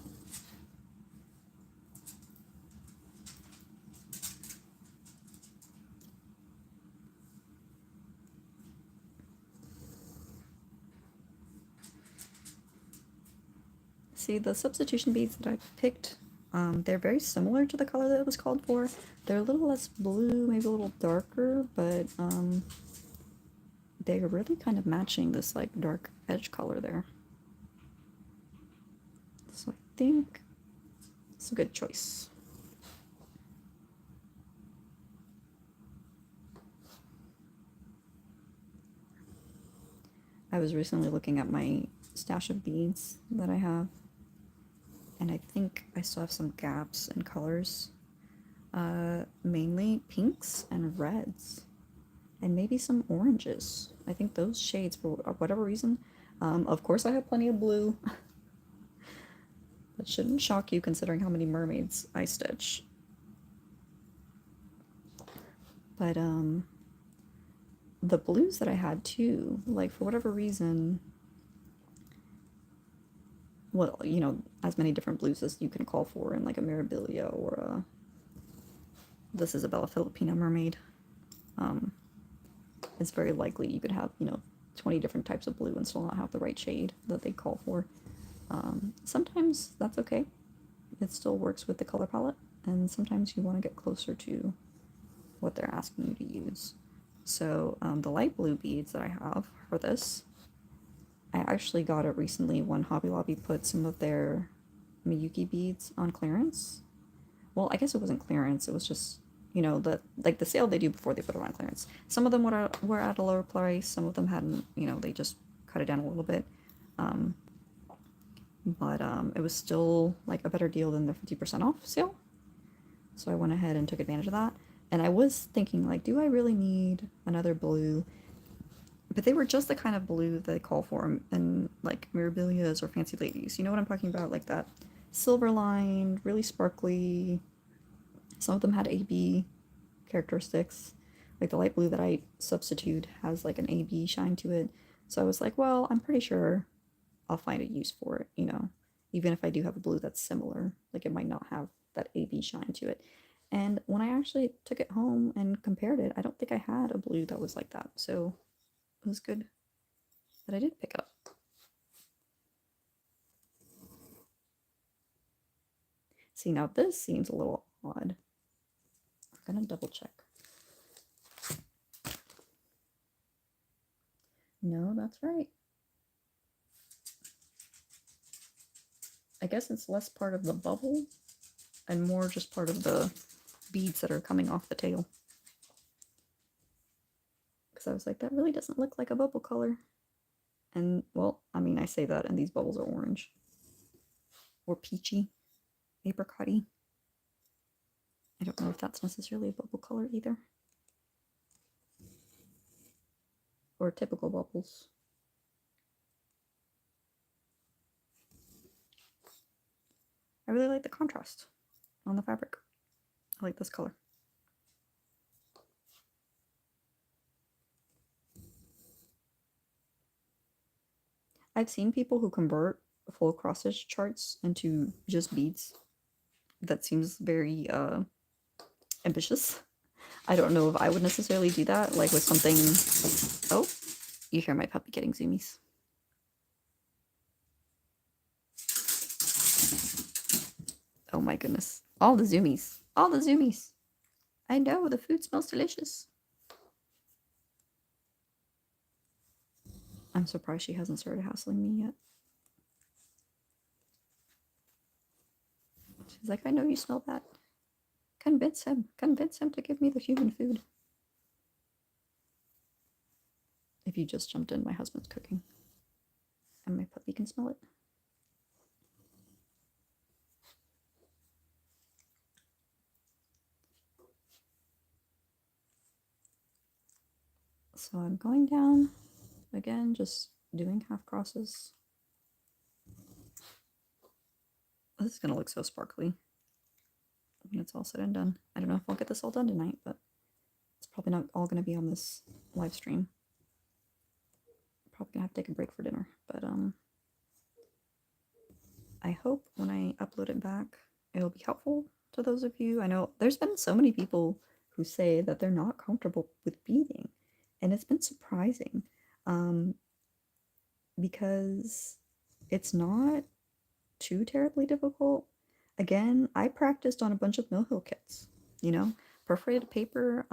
See, the substitution beads that I picked, they're very similar to the color that it was called for. They're a little less blue, maybe a little darker, but they're really kind of matching this like dark edge color there. So I think it's a good choice. I was recently looking at my stash of beads that I have, and I think I still have some gaps in colors. Mainly pinks and reds, and maybe some oranges. I think those shades, for whatever reason. Of course, I have plenty of blue. That shouldn't shock you considering how many mermaids I stitch. But the blues that I had too, like for whatever reason, well, you know, as many different blues as you can call for in like a Mirabilia or a, this is a Filipina mermaid. It's very likely you could have, you know, 20 different types of blue and still not have the right shade that they call for. Sometimes that's okay. It still works with the color palette, and sometimes you want to get closer to what they're asking you to use. So the light blue beads that I have for this, I actually got it recently when Hobby Lobby put some of their Miyuki beads on clearance. Well, I guess it wasn't clearance, it was just, you know, the like the sale they do before they put it on clearance. Some of them were at a lower price, some of them hadn't, you know, they just cut it down a little bit. But it was still like a better deal than the 50% off sale. So I went ahead and took advantage of that. And I was thinking, like, do I really need another blue? But they were just the kind of blue they call for in like Mirabilias or Fancy Ladies. You know what I'm talking about? Like that silver lined, really sparkly. Some of them had AB characteristics. Like the light blue that I substitute has like an AB shine to it. So I was like, well, I'm pretty sure I'll find a use for it, you know, even if I do have a blue that's similar, like it might not have that AB shine to it. And when I actually took it home and compared it, I don't think I had a blue that was like that. So it was good that I did pick up. See, now this seems a little odd. I'm gonna double check. No, that's right. I guess it's less part of the bubble and more just part of the beads that are coming off the tail. Because I was like, that really doesn't look like a bubble color. And, well, I mean, I say that, and these bubbles are orange. Or peachy. Apricot-y. I don't know if that's necessarily a bubble color either. Or typical bubbles. I really like the contrast on the fabric. I like this color. I've seen people who convert full cross stitch charts into just beads. That seems very ambitious. I don't know if I would necessarily do that, like with something. Oh, you hear my puppy getting zoomies. Oh my goodness. All the zoomies. All the zoomies. I know, the food smells delicious. I'm surprised she hasn't started hassling me yet. She's like, I know you smell that. Convince him. Convince him to give me the human food. If you just jumped in, my husband's cooking. And my puppy can smell it. So I'm going down again, just doing half crosses. This is gonna look so sparkly when it's all said and done. I don't know if I'll get this all done tonight, but it's probably not all gonna be on this live stream. Probably gonna have to take a break for dinner, but I hope when I upload it back, it'll be helpful to those of you. I know there's been so many people who say that they're not comfortable with beading, and it's been surprising because it's not too terribly difficult. Again, I practiced on a bunch of Mill Hill kits, you know, perforated paper.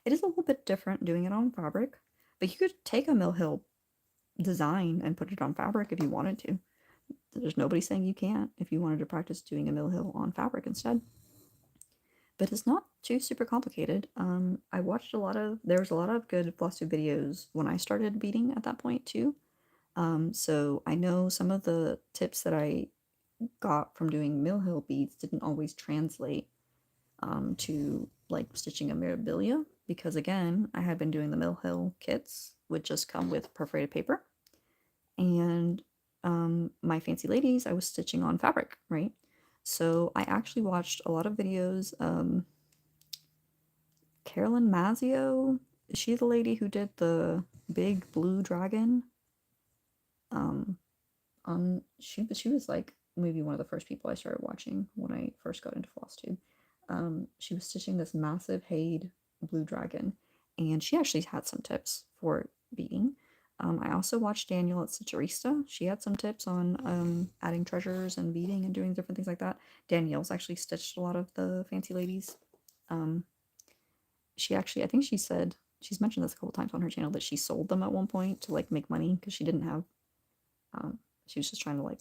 It is a little bit different doing it on fabric, but you could take a Mill Hill design and put it on fabric if you wanted to. There's nobody saying you can't if you wanted to practice doing a Mill Hill on fabric instead. But it's not too super complicated. I watched there was a lot of good Flosstube videos when I started beading at that point too. So I know some of the tips that I got from doing Mill Hill beads didn't always translate to like stitching a mirabilia, because again, I had been doing the Mill Hill kits, which just come with perforated paper. And my fancy ladies, I was stitching on fabric, right? So I actually watched a lot of videos. Carolyn Mazio, is she the lady who did the big blue dragon? She was like maybe one of the first people I started watching when I first got into Flosstube. She was stitching this massive Haid blue dragon, and she actually had some tips for beading. I also watched Danielle at Stitcherista. She had some tips on adding treasures and beading and doing different things like that. Danielle's actually stitched a lot of the fancy ladies. She actually, I think she said, she's mentioned this a couple times on her channel, that she sold them at one point to like make money because she didn't have, she was just trying to like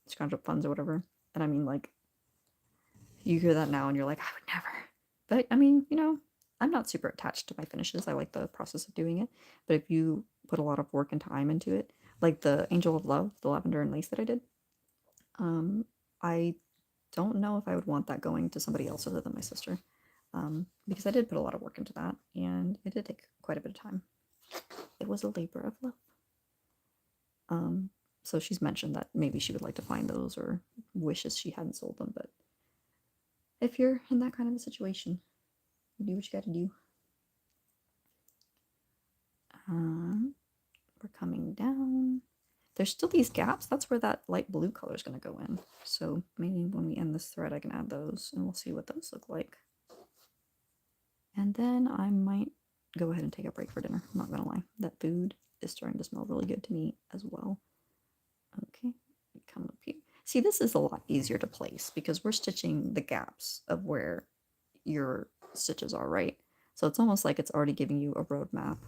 scrounge up funds or whatever. And I mean, like, you hear that now and you're like, I would never. But I mean, you know, I'm not super attached to my finishes. I like the process of doing it. But if you put a lot of work and time into it, like the Angel of Love, the lavender and lace that I did, I don't know if I would want that going to somebody else other than my sister, because I did put a lot of work into that, and it did take quite a bit of time. It was a labor of love. So she's mentioned that maybe she would like to find those, or wishes she hadn't sold them, but if you're in that kind of a situation, you do what you gotta do. We're coming down. There's still these gaps. That's where that light blue color is going to go in. So maybe when we end this thread, I can add those and we'll see what those look like. And then I might go ahead and take a break for dinner. I'm not going to lie. That food is starting to smell really good to me as well. Okay, come up here. See, this is a lot easier to place because we're stitching the gaps of where your stitches are, right? So it's almost like it's already giving you a roadmap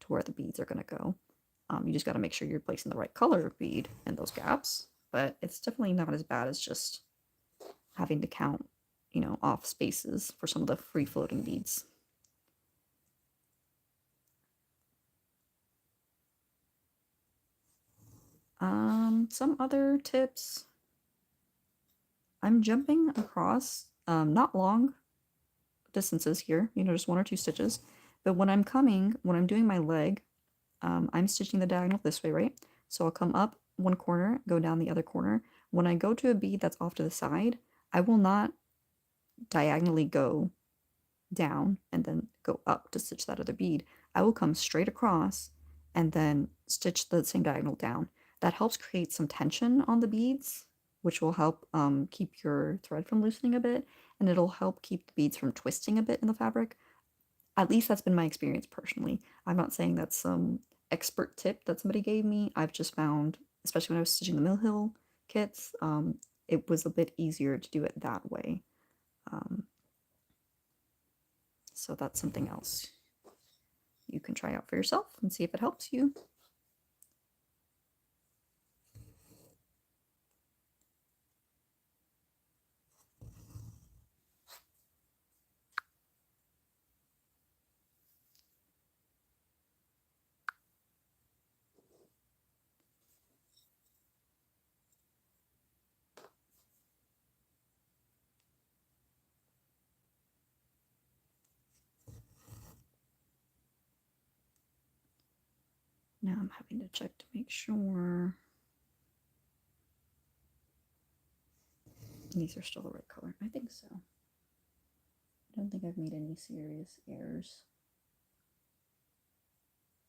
to where the beads are going to go. You just got to make sure you're placing the right color of bead in those gaps, but it's definitely not as bad as just having to count, you know, off spaces for some of the free floating beads. Some other tips. I'm jumping across not long distances here, you know, just 1 or 2 stitches, but when I'm doing my leg, I'm stitching the diagonal this way, right? So I'll come up one corner, go down the other corner. When I go to a bead that's off to the side, I will not diagonally go down and then go up to stitch that other bead. I will come straight across and then stitch the same diagonal down. That helps create some tension on the beads, which will help keep your thread from loosening a bit, and it'll help keep the beads from twisting a bit in the fabric. At least that's been my experience personally. I'm not saying that's some expert tip that somebody gave me. I've just found, especially when I was stitching the Mill Hill kits, it was a bit easier to do it that way. So that's something else you can try out for yourself and see if it helps you. Now I'm having to check to make sure these are still the right color. I think so. I don't think I've made any serious errors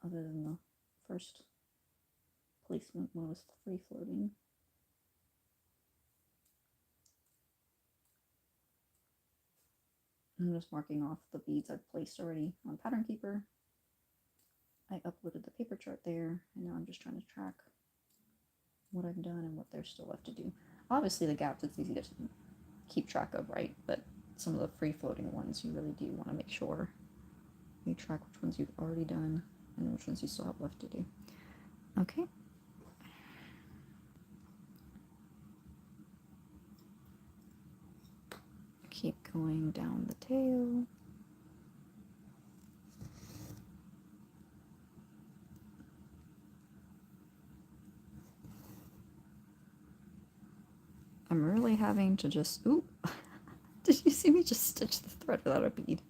other than the first placement when it was free floating. I'm just marking off the beads I've placed already on Pattern Keeper. I uploaded the paper chart there, and now I'm just trying to track what I've done and what there's still left to do. Obviously the gaps it's easy to keep track of, right? But some of the free floating ones you really do want to make sure you track which ones you've already done and which ones you still have left to do. Okay. Keep going down the tail. I'm really having to just, ooh, did you see me just stitch the thread without a bead?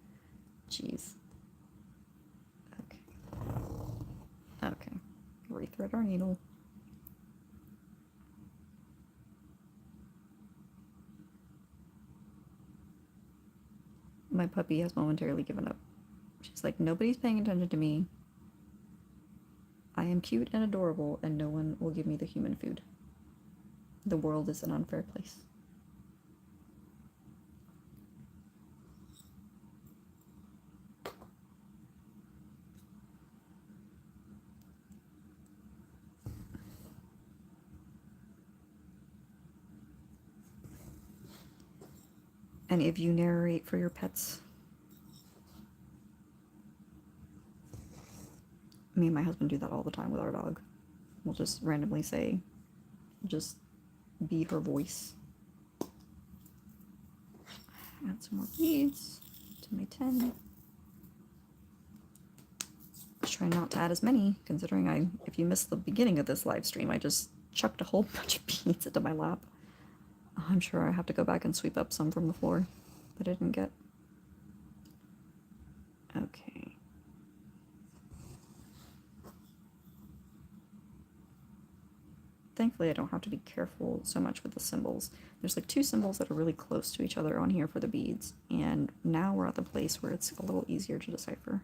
Jeez. Okay. Okay. Rethread our needle. My puppy has momentarily given up. She's like, nobody's paying attention to me. I am cute and adorable, and no one will give me the human food. The world is an unfair place. Any of you narrate for your pets? Me and my husband do that all the time with our dog. We'll just randomly say, just be her voice. Add some more beads to my 10. Just try not to add as many, considering if you missed the beginning of this live stream, I just chucked a whole bunch of beads into my lap. I'm sure I have to go back and sweep up some from the floor that I didn't get. Okay. Thankfully, I don't have to be careful so much with the symbols. There's like 2 symbols that are really close to each other on here for the beads, and now we're at the place where it's a little easier to decipher.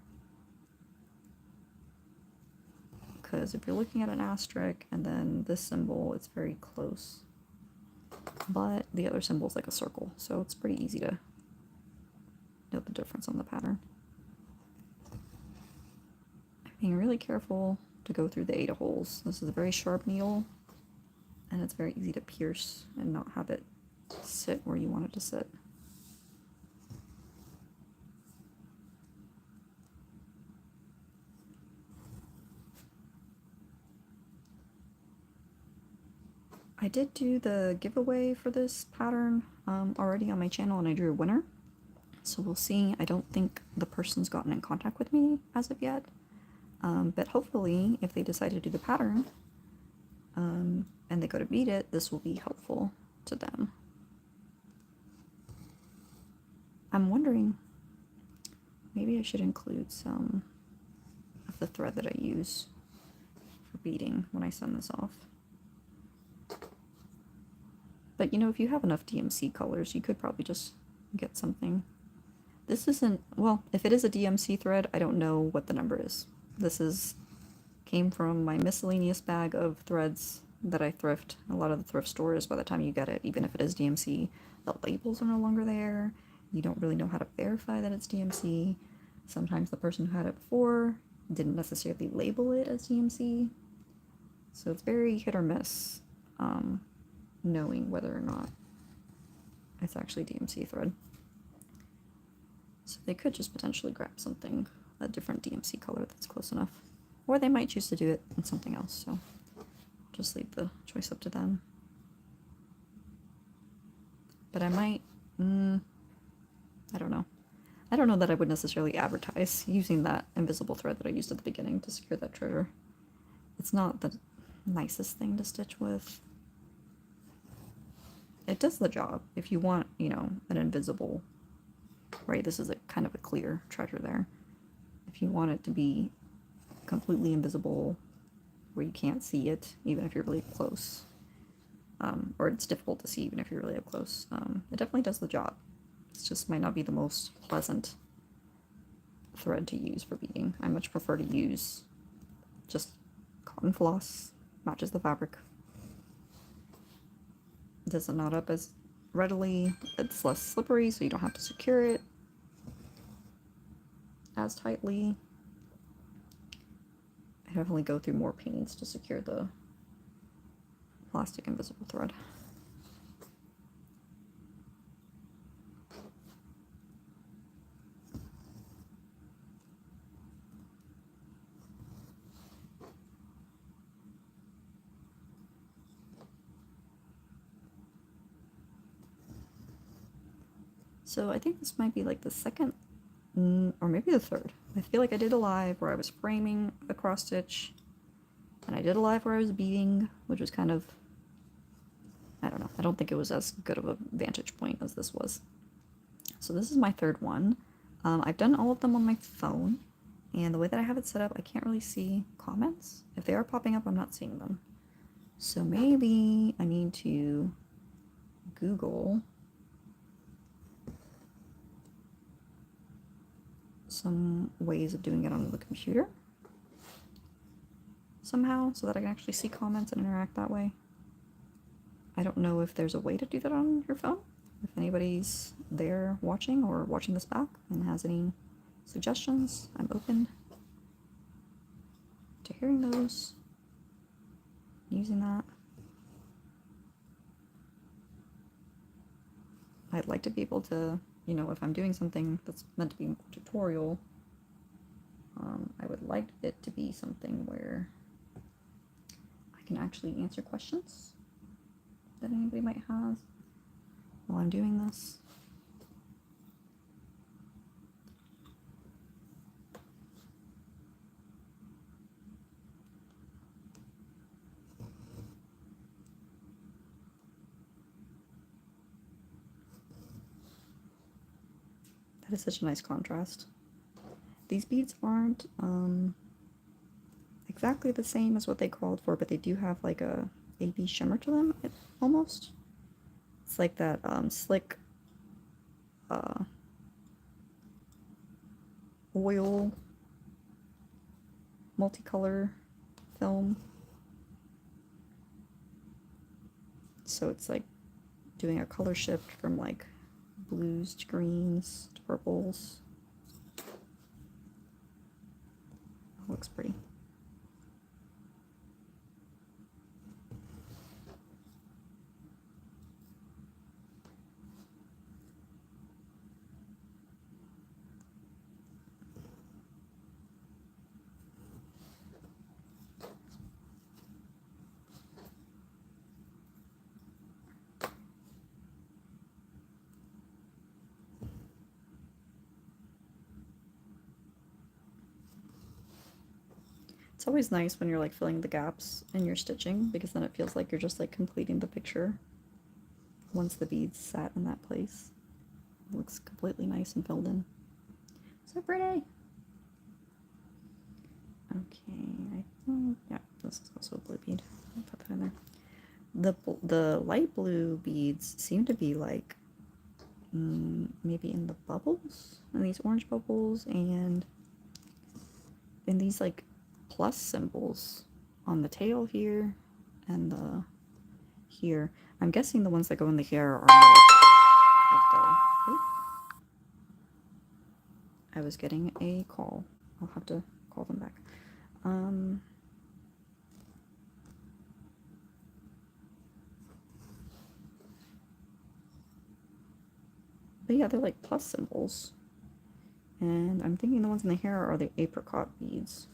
Because if you're looking at an asterisk and then this symbol, it's very close. But the other symbol is like a circle, so it's pretty easy to note the difference on the pattern. I'm being really careful to go through the 8 holes. This is a very sharp needle, and it's very easy to pierce and not have it sit where you want it to sit. I did do the giveaway for this pattern already on my channel, and I drew a winner. So we'll see. I don't think the person's gotten in contact with me as of yet. But hopefully, if they decide to do the pattern and they go to beat it, this will be helpful to them. I'm wondering, maybe I should include some of the thread that I use for beading when I send this off. But you know, if you have enough DMC colors, you could probably just get something. This isn't, well, if it is a DMC thread, I don't know what the number is. This came from my miscellaneous bag of threads that I thrift. A lot of the thrift stores, by the time you get it, even if it is DMC, the labels are no longer there. You don't really know how to verify that it's DMC. Sometimes the person who had it before didn't necessarily label it as DMC. So it's very hit or miss. Knowing whether or not it's actually DMC thread. So they could just potentially grab something, a different DMC color that's close enough. Or they might choose to do it in something else, so just leave the choice up to them. But I might, I don't know. I don't know that I would necessarily advertise using that invisible thread that I used at the beginning to secure that treasure. It's not the nicest thing to stitch with. It does the job. If you want, you know, an invisible, right, this is a kind of a clear treasure there. If you want it to be completely invisible where you can't see it even if you're really close. Or it's difficult to see even if you're really up close. It definitely does the job. It just might not be the most pleasant thread to use for beading. I much prefer to use just cotton floss, matches the fabric. It doesn't knot up as readily, it's less slippery, so you don't have to secure it as tightly. I definitely go through more pains to secure the plastic invisible thread. So I think this might be like the second, or maybe the third. I feel like I did a live where I was framing a cross stitch, and I did a live where I was beading, which was kind of, I don't know, I don't think it was as good of a vantage point as this was. So this is my third one. I've done all of them on my phone, and the way that I have it set up, I can't really see comments. If they are popping up, I'm not seeing them. So maybe I need to Google some ways of doing it on the computer somehow so that I can actually see comments and interact that way. I don't know if there's a way to do that on your phone. If anybody's there watching or watching this back and has any suggestions, I'm open to hearing those, using that. I'd like to be able to, you know, if I'm doing something that's meant to be a tutorial, I would like it to be something where I can actually answer questions that anybody might have while I'm doing this. That is such a nice contrast. These beads aren't exactly the same as what they called for, but they do have like a AB shimmer to them, almost. It's like that slick oil multicolor film. So it's like doing a color shift from like blues to greens to purples. Looks pretty. It's always nice when you're like filling the gaps in your stitching, because then it feels like you're just like completing the picture once the beads sat in that place. It looks completely nice and filled in. So pretty. Okay, I think, yeah, this is also a blue bead. I'll put that in there. The light blue beads seem to be like maybe in the bubbles, in these orange bubbles, and in these like plus symbols on the tail here and the here. I'm guessing the ones that go in the hair are more of the... Ooh. I was getting a call. I'll have to call them back. But yeah, they're like plus symbols. And I'm thinking the ones in the hair are the apricot beads.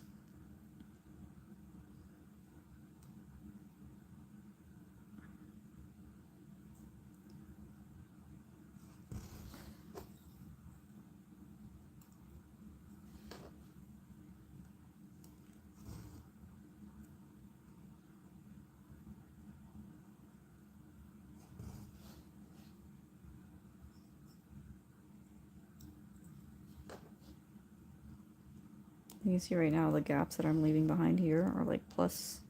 You can see right now the gaps that I'm leaving behind here are like plus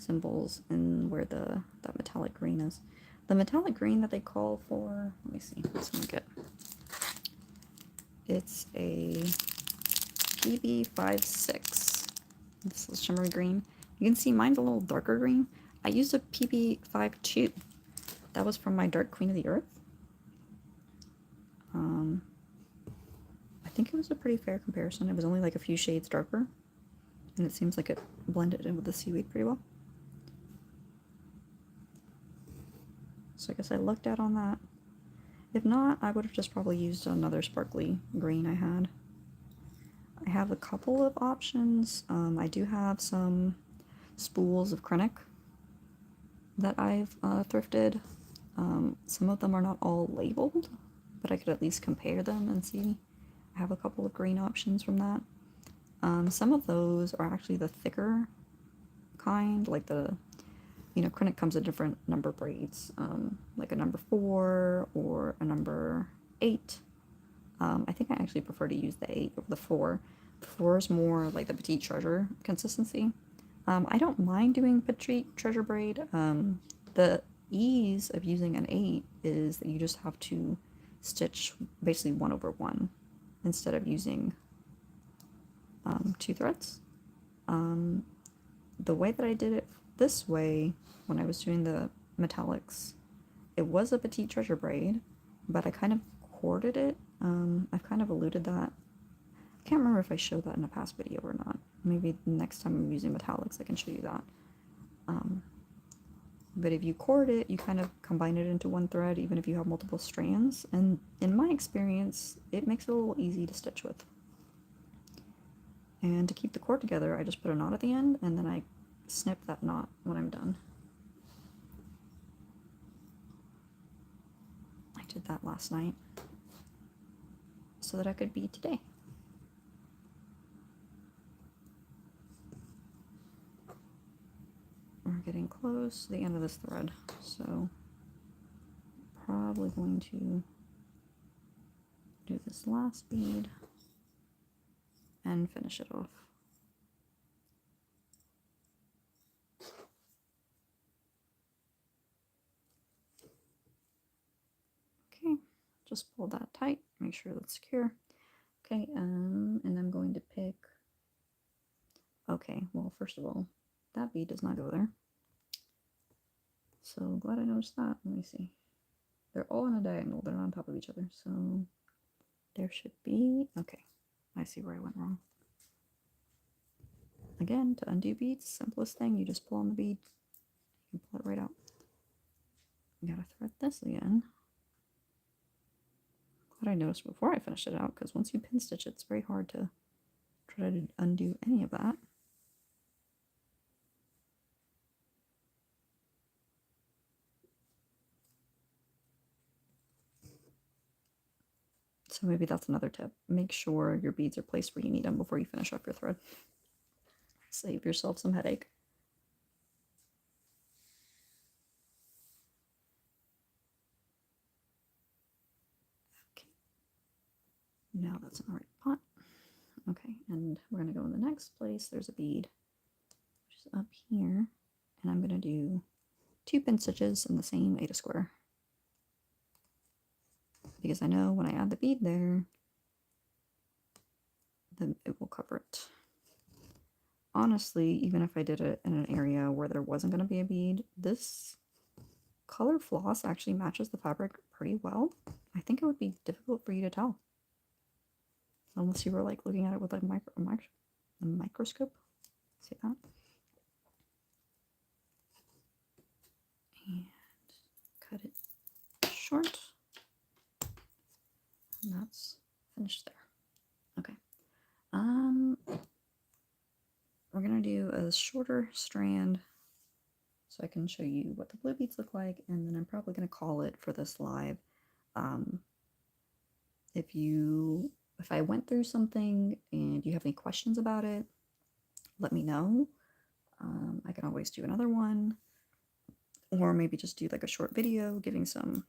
symbols in where that metallic green is. The metallic green that they call for, let me see, let's look at. It's a PB56. This is shimmery green. You can see mine's a little darker green. I used a PB52. That was from my Dark Queen of the Earth. I think it was a pretty fair comparison. It was only like a few shades darker, and it seems like it blended in with the seaweed pretty well. So I guess I lucked out on that. If not, I would have just probably used another sparkly green I had. I have a couple of options. I do have some spools of Krennic that I've thrifted. Some of them are not all labeled, but I could at least compare them and see. I have a couple of green options from that. Some of those are actually the thicker kind, like the, you know, Krennic comes in different number braids, like a number 4 or a number 8. I think I actually prefer to use the 8 over the 4. The 4 is more like the petite treasure consistency. I don't mind doing petite treasure braid. The ease of using an 8 is that you just have to stitch basically 1 over 1 instead of using 2 threads. The way that I did it this way when I was doing the metallics, it was a petite treasure braid, but I kind of corded it. I've kind of alluded that. I can't remember if I showed that in a past video or not. Maybe next time I'm using metallics I can show you that. But if you cord it, you kind of combine it into one thread, even if you have multiple strands. And in my experience, it makes it a little easy to stitch with. And to keep the cord together, I just put a knot at the end, and then I snip that knot when I'm done. I did that last night so that I could bead today. We're getting close to the end of this thread, so probably going to do this last bead and finish it off. Okay, just pull that tight, make sure that's secure. Okay, and I'm going to pick, okay, well, first of all, that bead does not go there. So glad I noticed that. Let me see. They're all in a diagonal, they're not on top of each other, so there should be, okay, I see where I went wrong. Again, to undo beads, simplest thing, you just pull on the bead, you can pull it right out. You gotta thread this again. Glad I noticed before I finished it out, because once you pin stitch it, it's very hard to try to undo any of that. So maybe that's another tip. Make sure your beads are placed where you need them before you finish up your thread. Save yourself some headache. Okay. Now that's in the right spot. Okay, and we're gonna go in the next place. There's a bead, which is up here, and I'm gonna do 2 pin stitches in the same 8 square. Because I know when I add the bead there, then it will cover it. Honestly, even if I did it in an area where there wasn't going to be a bead, this color floss actually matches the fabric pretty well. I think it would be difficult for you to tell. Unless you were like looking at it with like a microscope. See that? And cut it short. And that's finished there. Okay. We're gonna do a shorter strand so I can show you what the blue beads look like, and then I'm probably gonna call it for this live. If I went through something and you have any questions about it, let me know. I can always do another one, or maybe just do like a short video giving some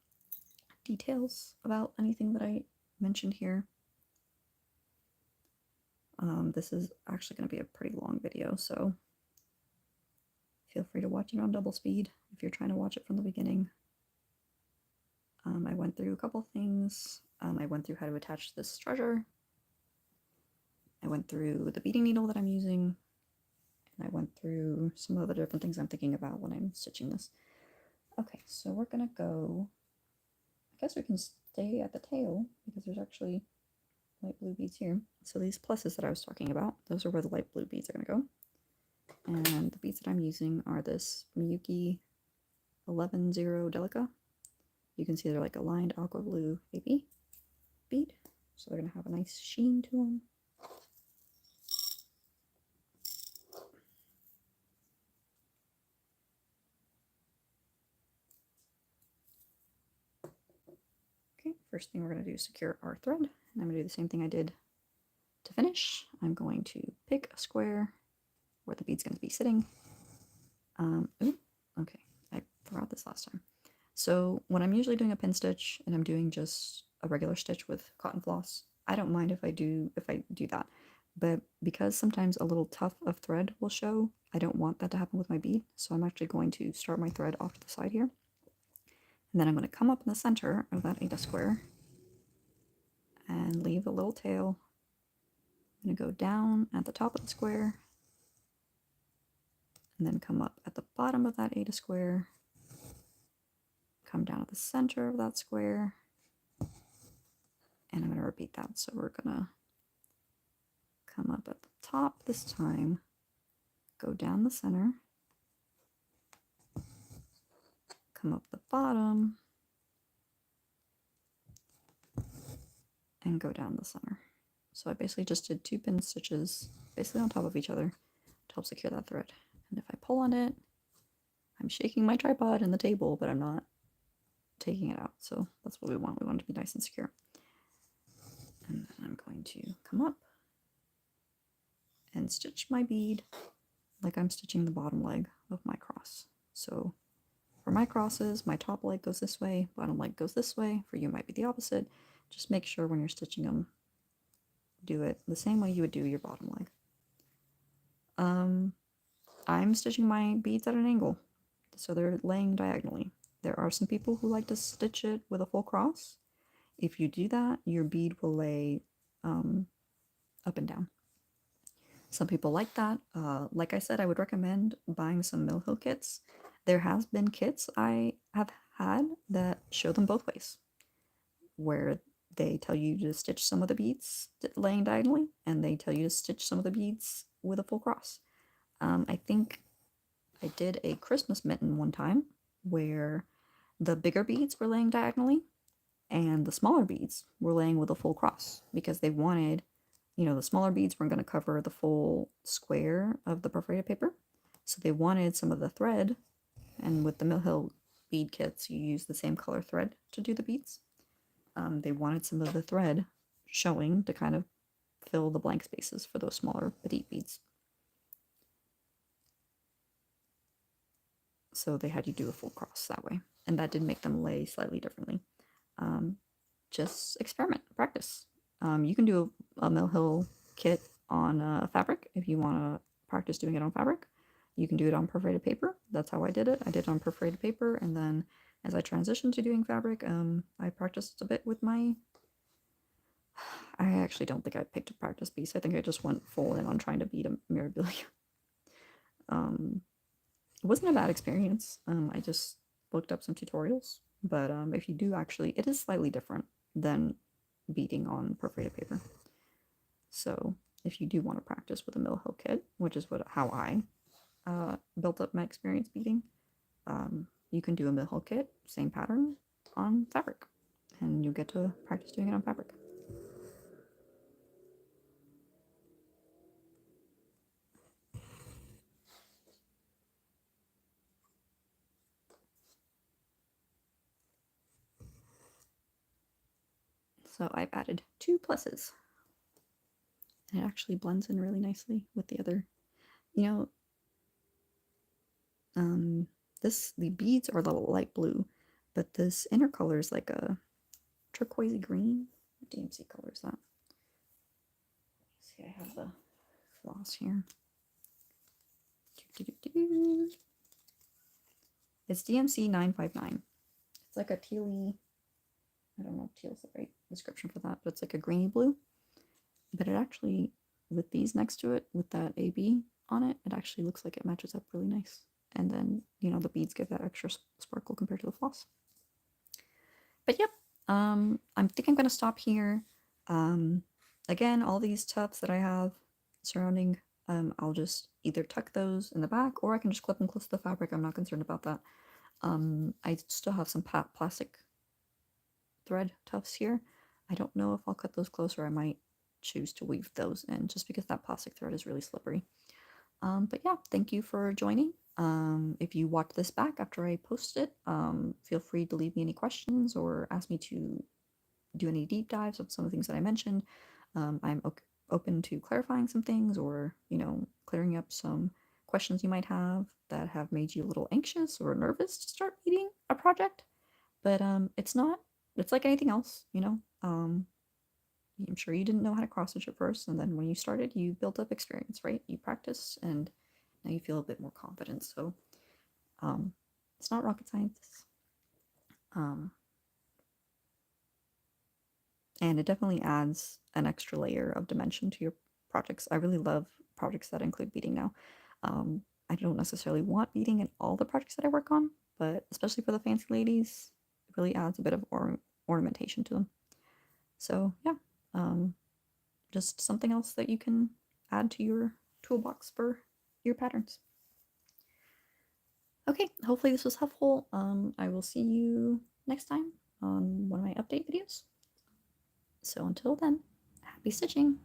details about anything that I mentioned here. This is actually going to be a pretty long video, so Feel free to watch it on double speed if you're trying to watch it from the beginning. I went through a couple things. I went through how to attach this treasure. I went through the beading needle that I'm using. And I went through some of the different things I'm thinking about when I'm stitching this. Okay, so we're gonna go, I guess we can stay at the tail because there's actually light blue beads here. So these pluses that I was talking about, those are where the light blue beads are gonna go. And the beads that I'm using are this Miyuki 11-0 Delica. You can see they're like a lined aqua blue baby bead. So they're gonna have a nice sheen to them. Okay, first thing we're gonna do is secure our thread. And I'm gonna do the same thing I did to finish. I'm going to pick a square where the bead's gonna be sitting. Okay, I forgot this last time. So when I'm usually doing a pin stitch and I'm doing just a regular stitch with cotton floss, I don't mind if I do that. But because sometimes a little tuft of thread will show, I don't want that to happen with my bead. So I'm actually going to start my thread off to the side here. And then I'm going to come up in the center of that Ada square and leave a little tail. I'm going to go down at the top of the square and then come up at the bottom of that Ada square. Come down at the center of that square, and I'm going to repeat that. So we're going to come up at the top this time, go down the center, come up the bottom, and go down the center. So I basically just did 2 pin stitches basically on top of each other to help secure that thread. And if I pull on it, I'm shaking my tripod and the table, but I'm not taking it out. So that's what we want. We want it to be nice and secure. And then I'm going to come up and stitch my bead like I'm stitching the bottom leg of my cross. So for my crosses, my top leg goes this way, bottom leg goes this way. For you, it might be the opposite. Just make sure when you're stitching them, do it the same way you would do your bottom leg. I'm stitching my beads at an angle, so they're laying diagonally. There are some people who like to stitch it with a full cross. If you do that, your bead will lay up and down. Some people like that. Like I said, I would recommend buying some Mill Hill kits. There has been kits I have had that show them both ways, where they tell you to stitch some of the beads laying diagonally, and they tell you to stitch some of the beads with a full cross. I think I did a Christmas mitten one time where the bigger beads were laying diagonally and the smaller beads were laying with a full cross because they wanted, you know, the smaller beads weren't going to cover the full square of the perforated paper. So they wanted some of the thread, and with the Mill Hill bead kits, you use the same color thread to do the beads. They wanted some of the thread showing to kind of fill the blank spaces for those smaller petite beads. So they had you do a full cross that way, and that did make them lay slightly differently. Just experiment, practice. You can do a Mill Hill kit on fabric if you want to practice doing it on fabric. You can do it on perforated paper. That's how I did it. I did it on perforated paper, and then as I transitioned to doing fabric, I practiced a bit with my... I actually don't think I picked a practice piece. I think I just went full in on trying to beat a Mirabilia. It wasn't a bad experience. I just looked up some tutorials, but if you do actually, it is slightly different than beading on perforated paper. So if you do want to practice with a Mill Hill kit, which is how I built up my experience beading, you can do a Mill Hill kit, same pattern, on fabric, and you get to practice doing it on fabric. So I've added 2 pluses. And it actually blends in really nicely with the other. You know, the beads are a little light blue, but this inner color is like a turquoisey green. What DMC color is that? See, I have the floss here. It's DMC 959. It's like a tealy, I don't know if teal's the right description for that, but it's like a greeny blue. But it actually, with these next to it, with that AB on it, it actually looks like it matches up really nice. And then, you know, the beads give that extra sparkle compared to the floss. But yep, I think I'm going to stop here. Again, all these tufts that I have surrounding, I'll just either tuck those in the back or I can just clip them close to the fabric. I'm not concerned about that. I still have some plastic thread tufts here. I don't know if I'll cut those closer. I might choose to weave those in just because that plastic thread is really slippery. But yeah, thank you for joining. If you watch this back after I post it, feel free to leave me any questions or ask me to do any deep dives of some of the things that I mentioned. I'm open to clarifying some things or, you know, clearing up some questions you might have that have made you a little anxious or nervous to start reading a project. But it's not, it's like anything else, you know. I'm sure you didn't know how to cross stitch at first, and then when you started, you built up experience, right? You practice, and now you feel a bit more confident. So it's not rocket science. And it definitely adds an extra layer of dimension to your projects. I really love projects that include beading now. I don't necessarily want beading in all the projects that I work on, but especially for the fancy ladies, it really adds a bit of ornamentation to them. So yeah, just something else that you can add to your toolbox for your patterns. Okay, hopefully this was helpful. I will see you next time on one of my update videos. So until then, happy stitching!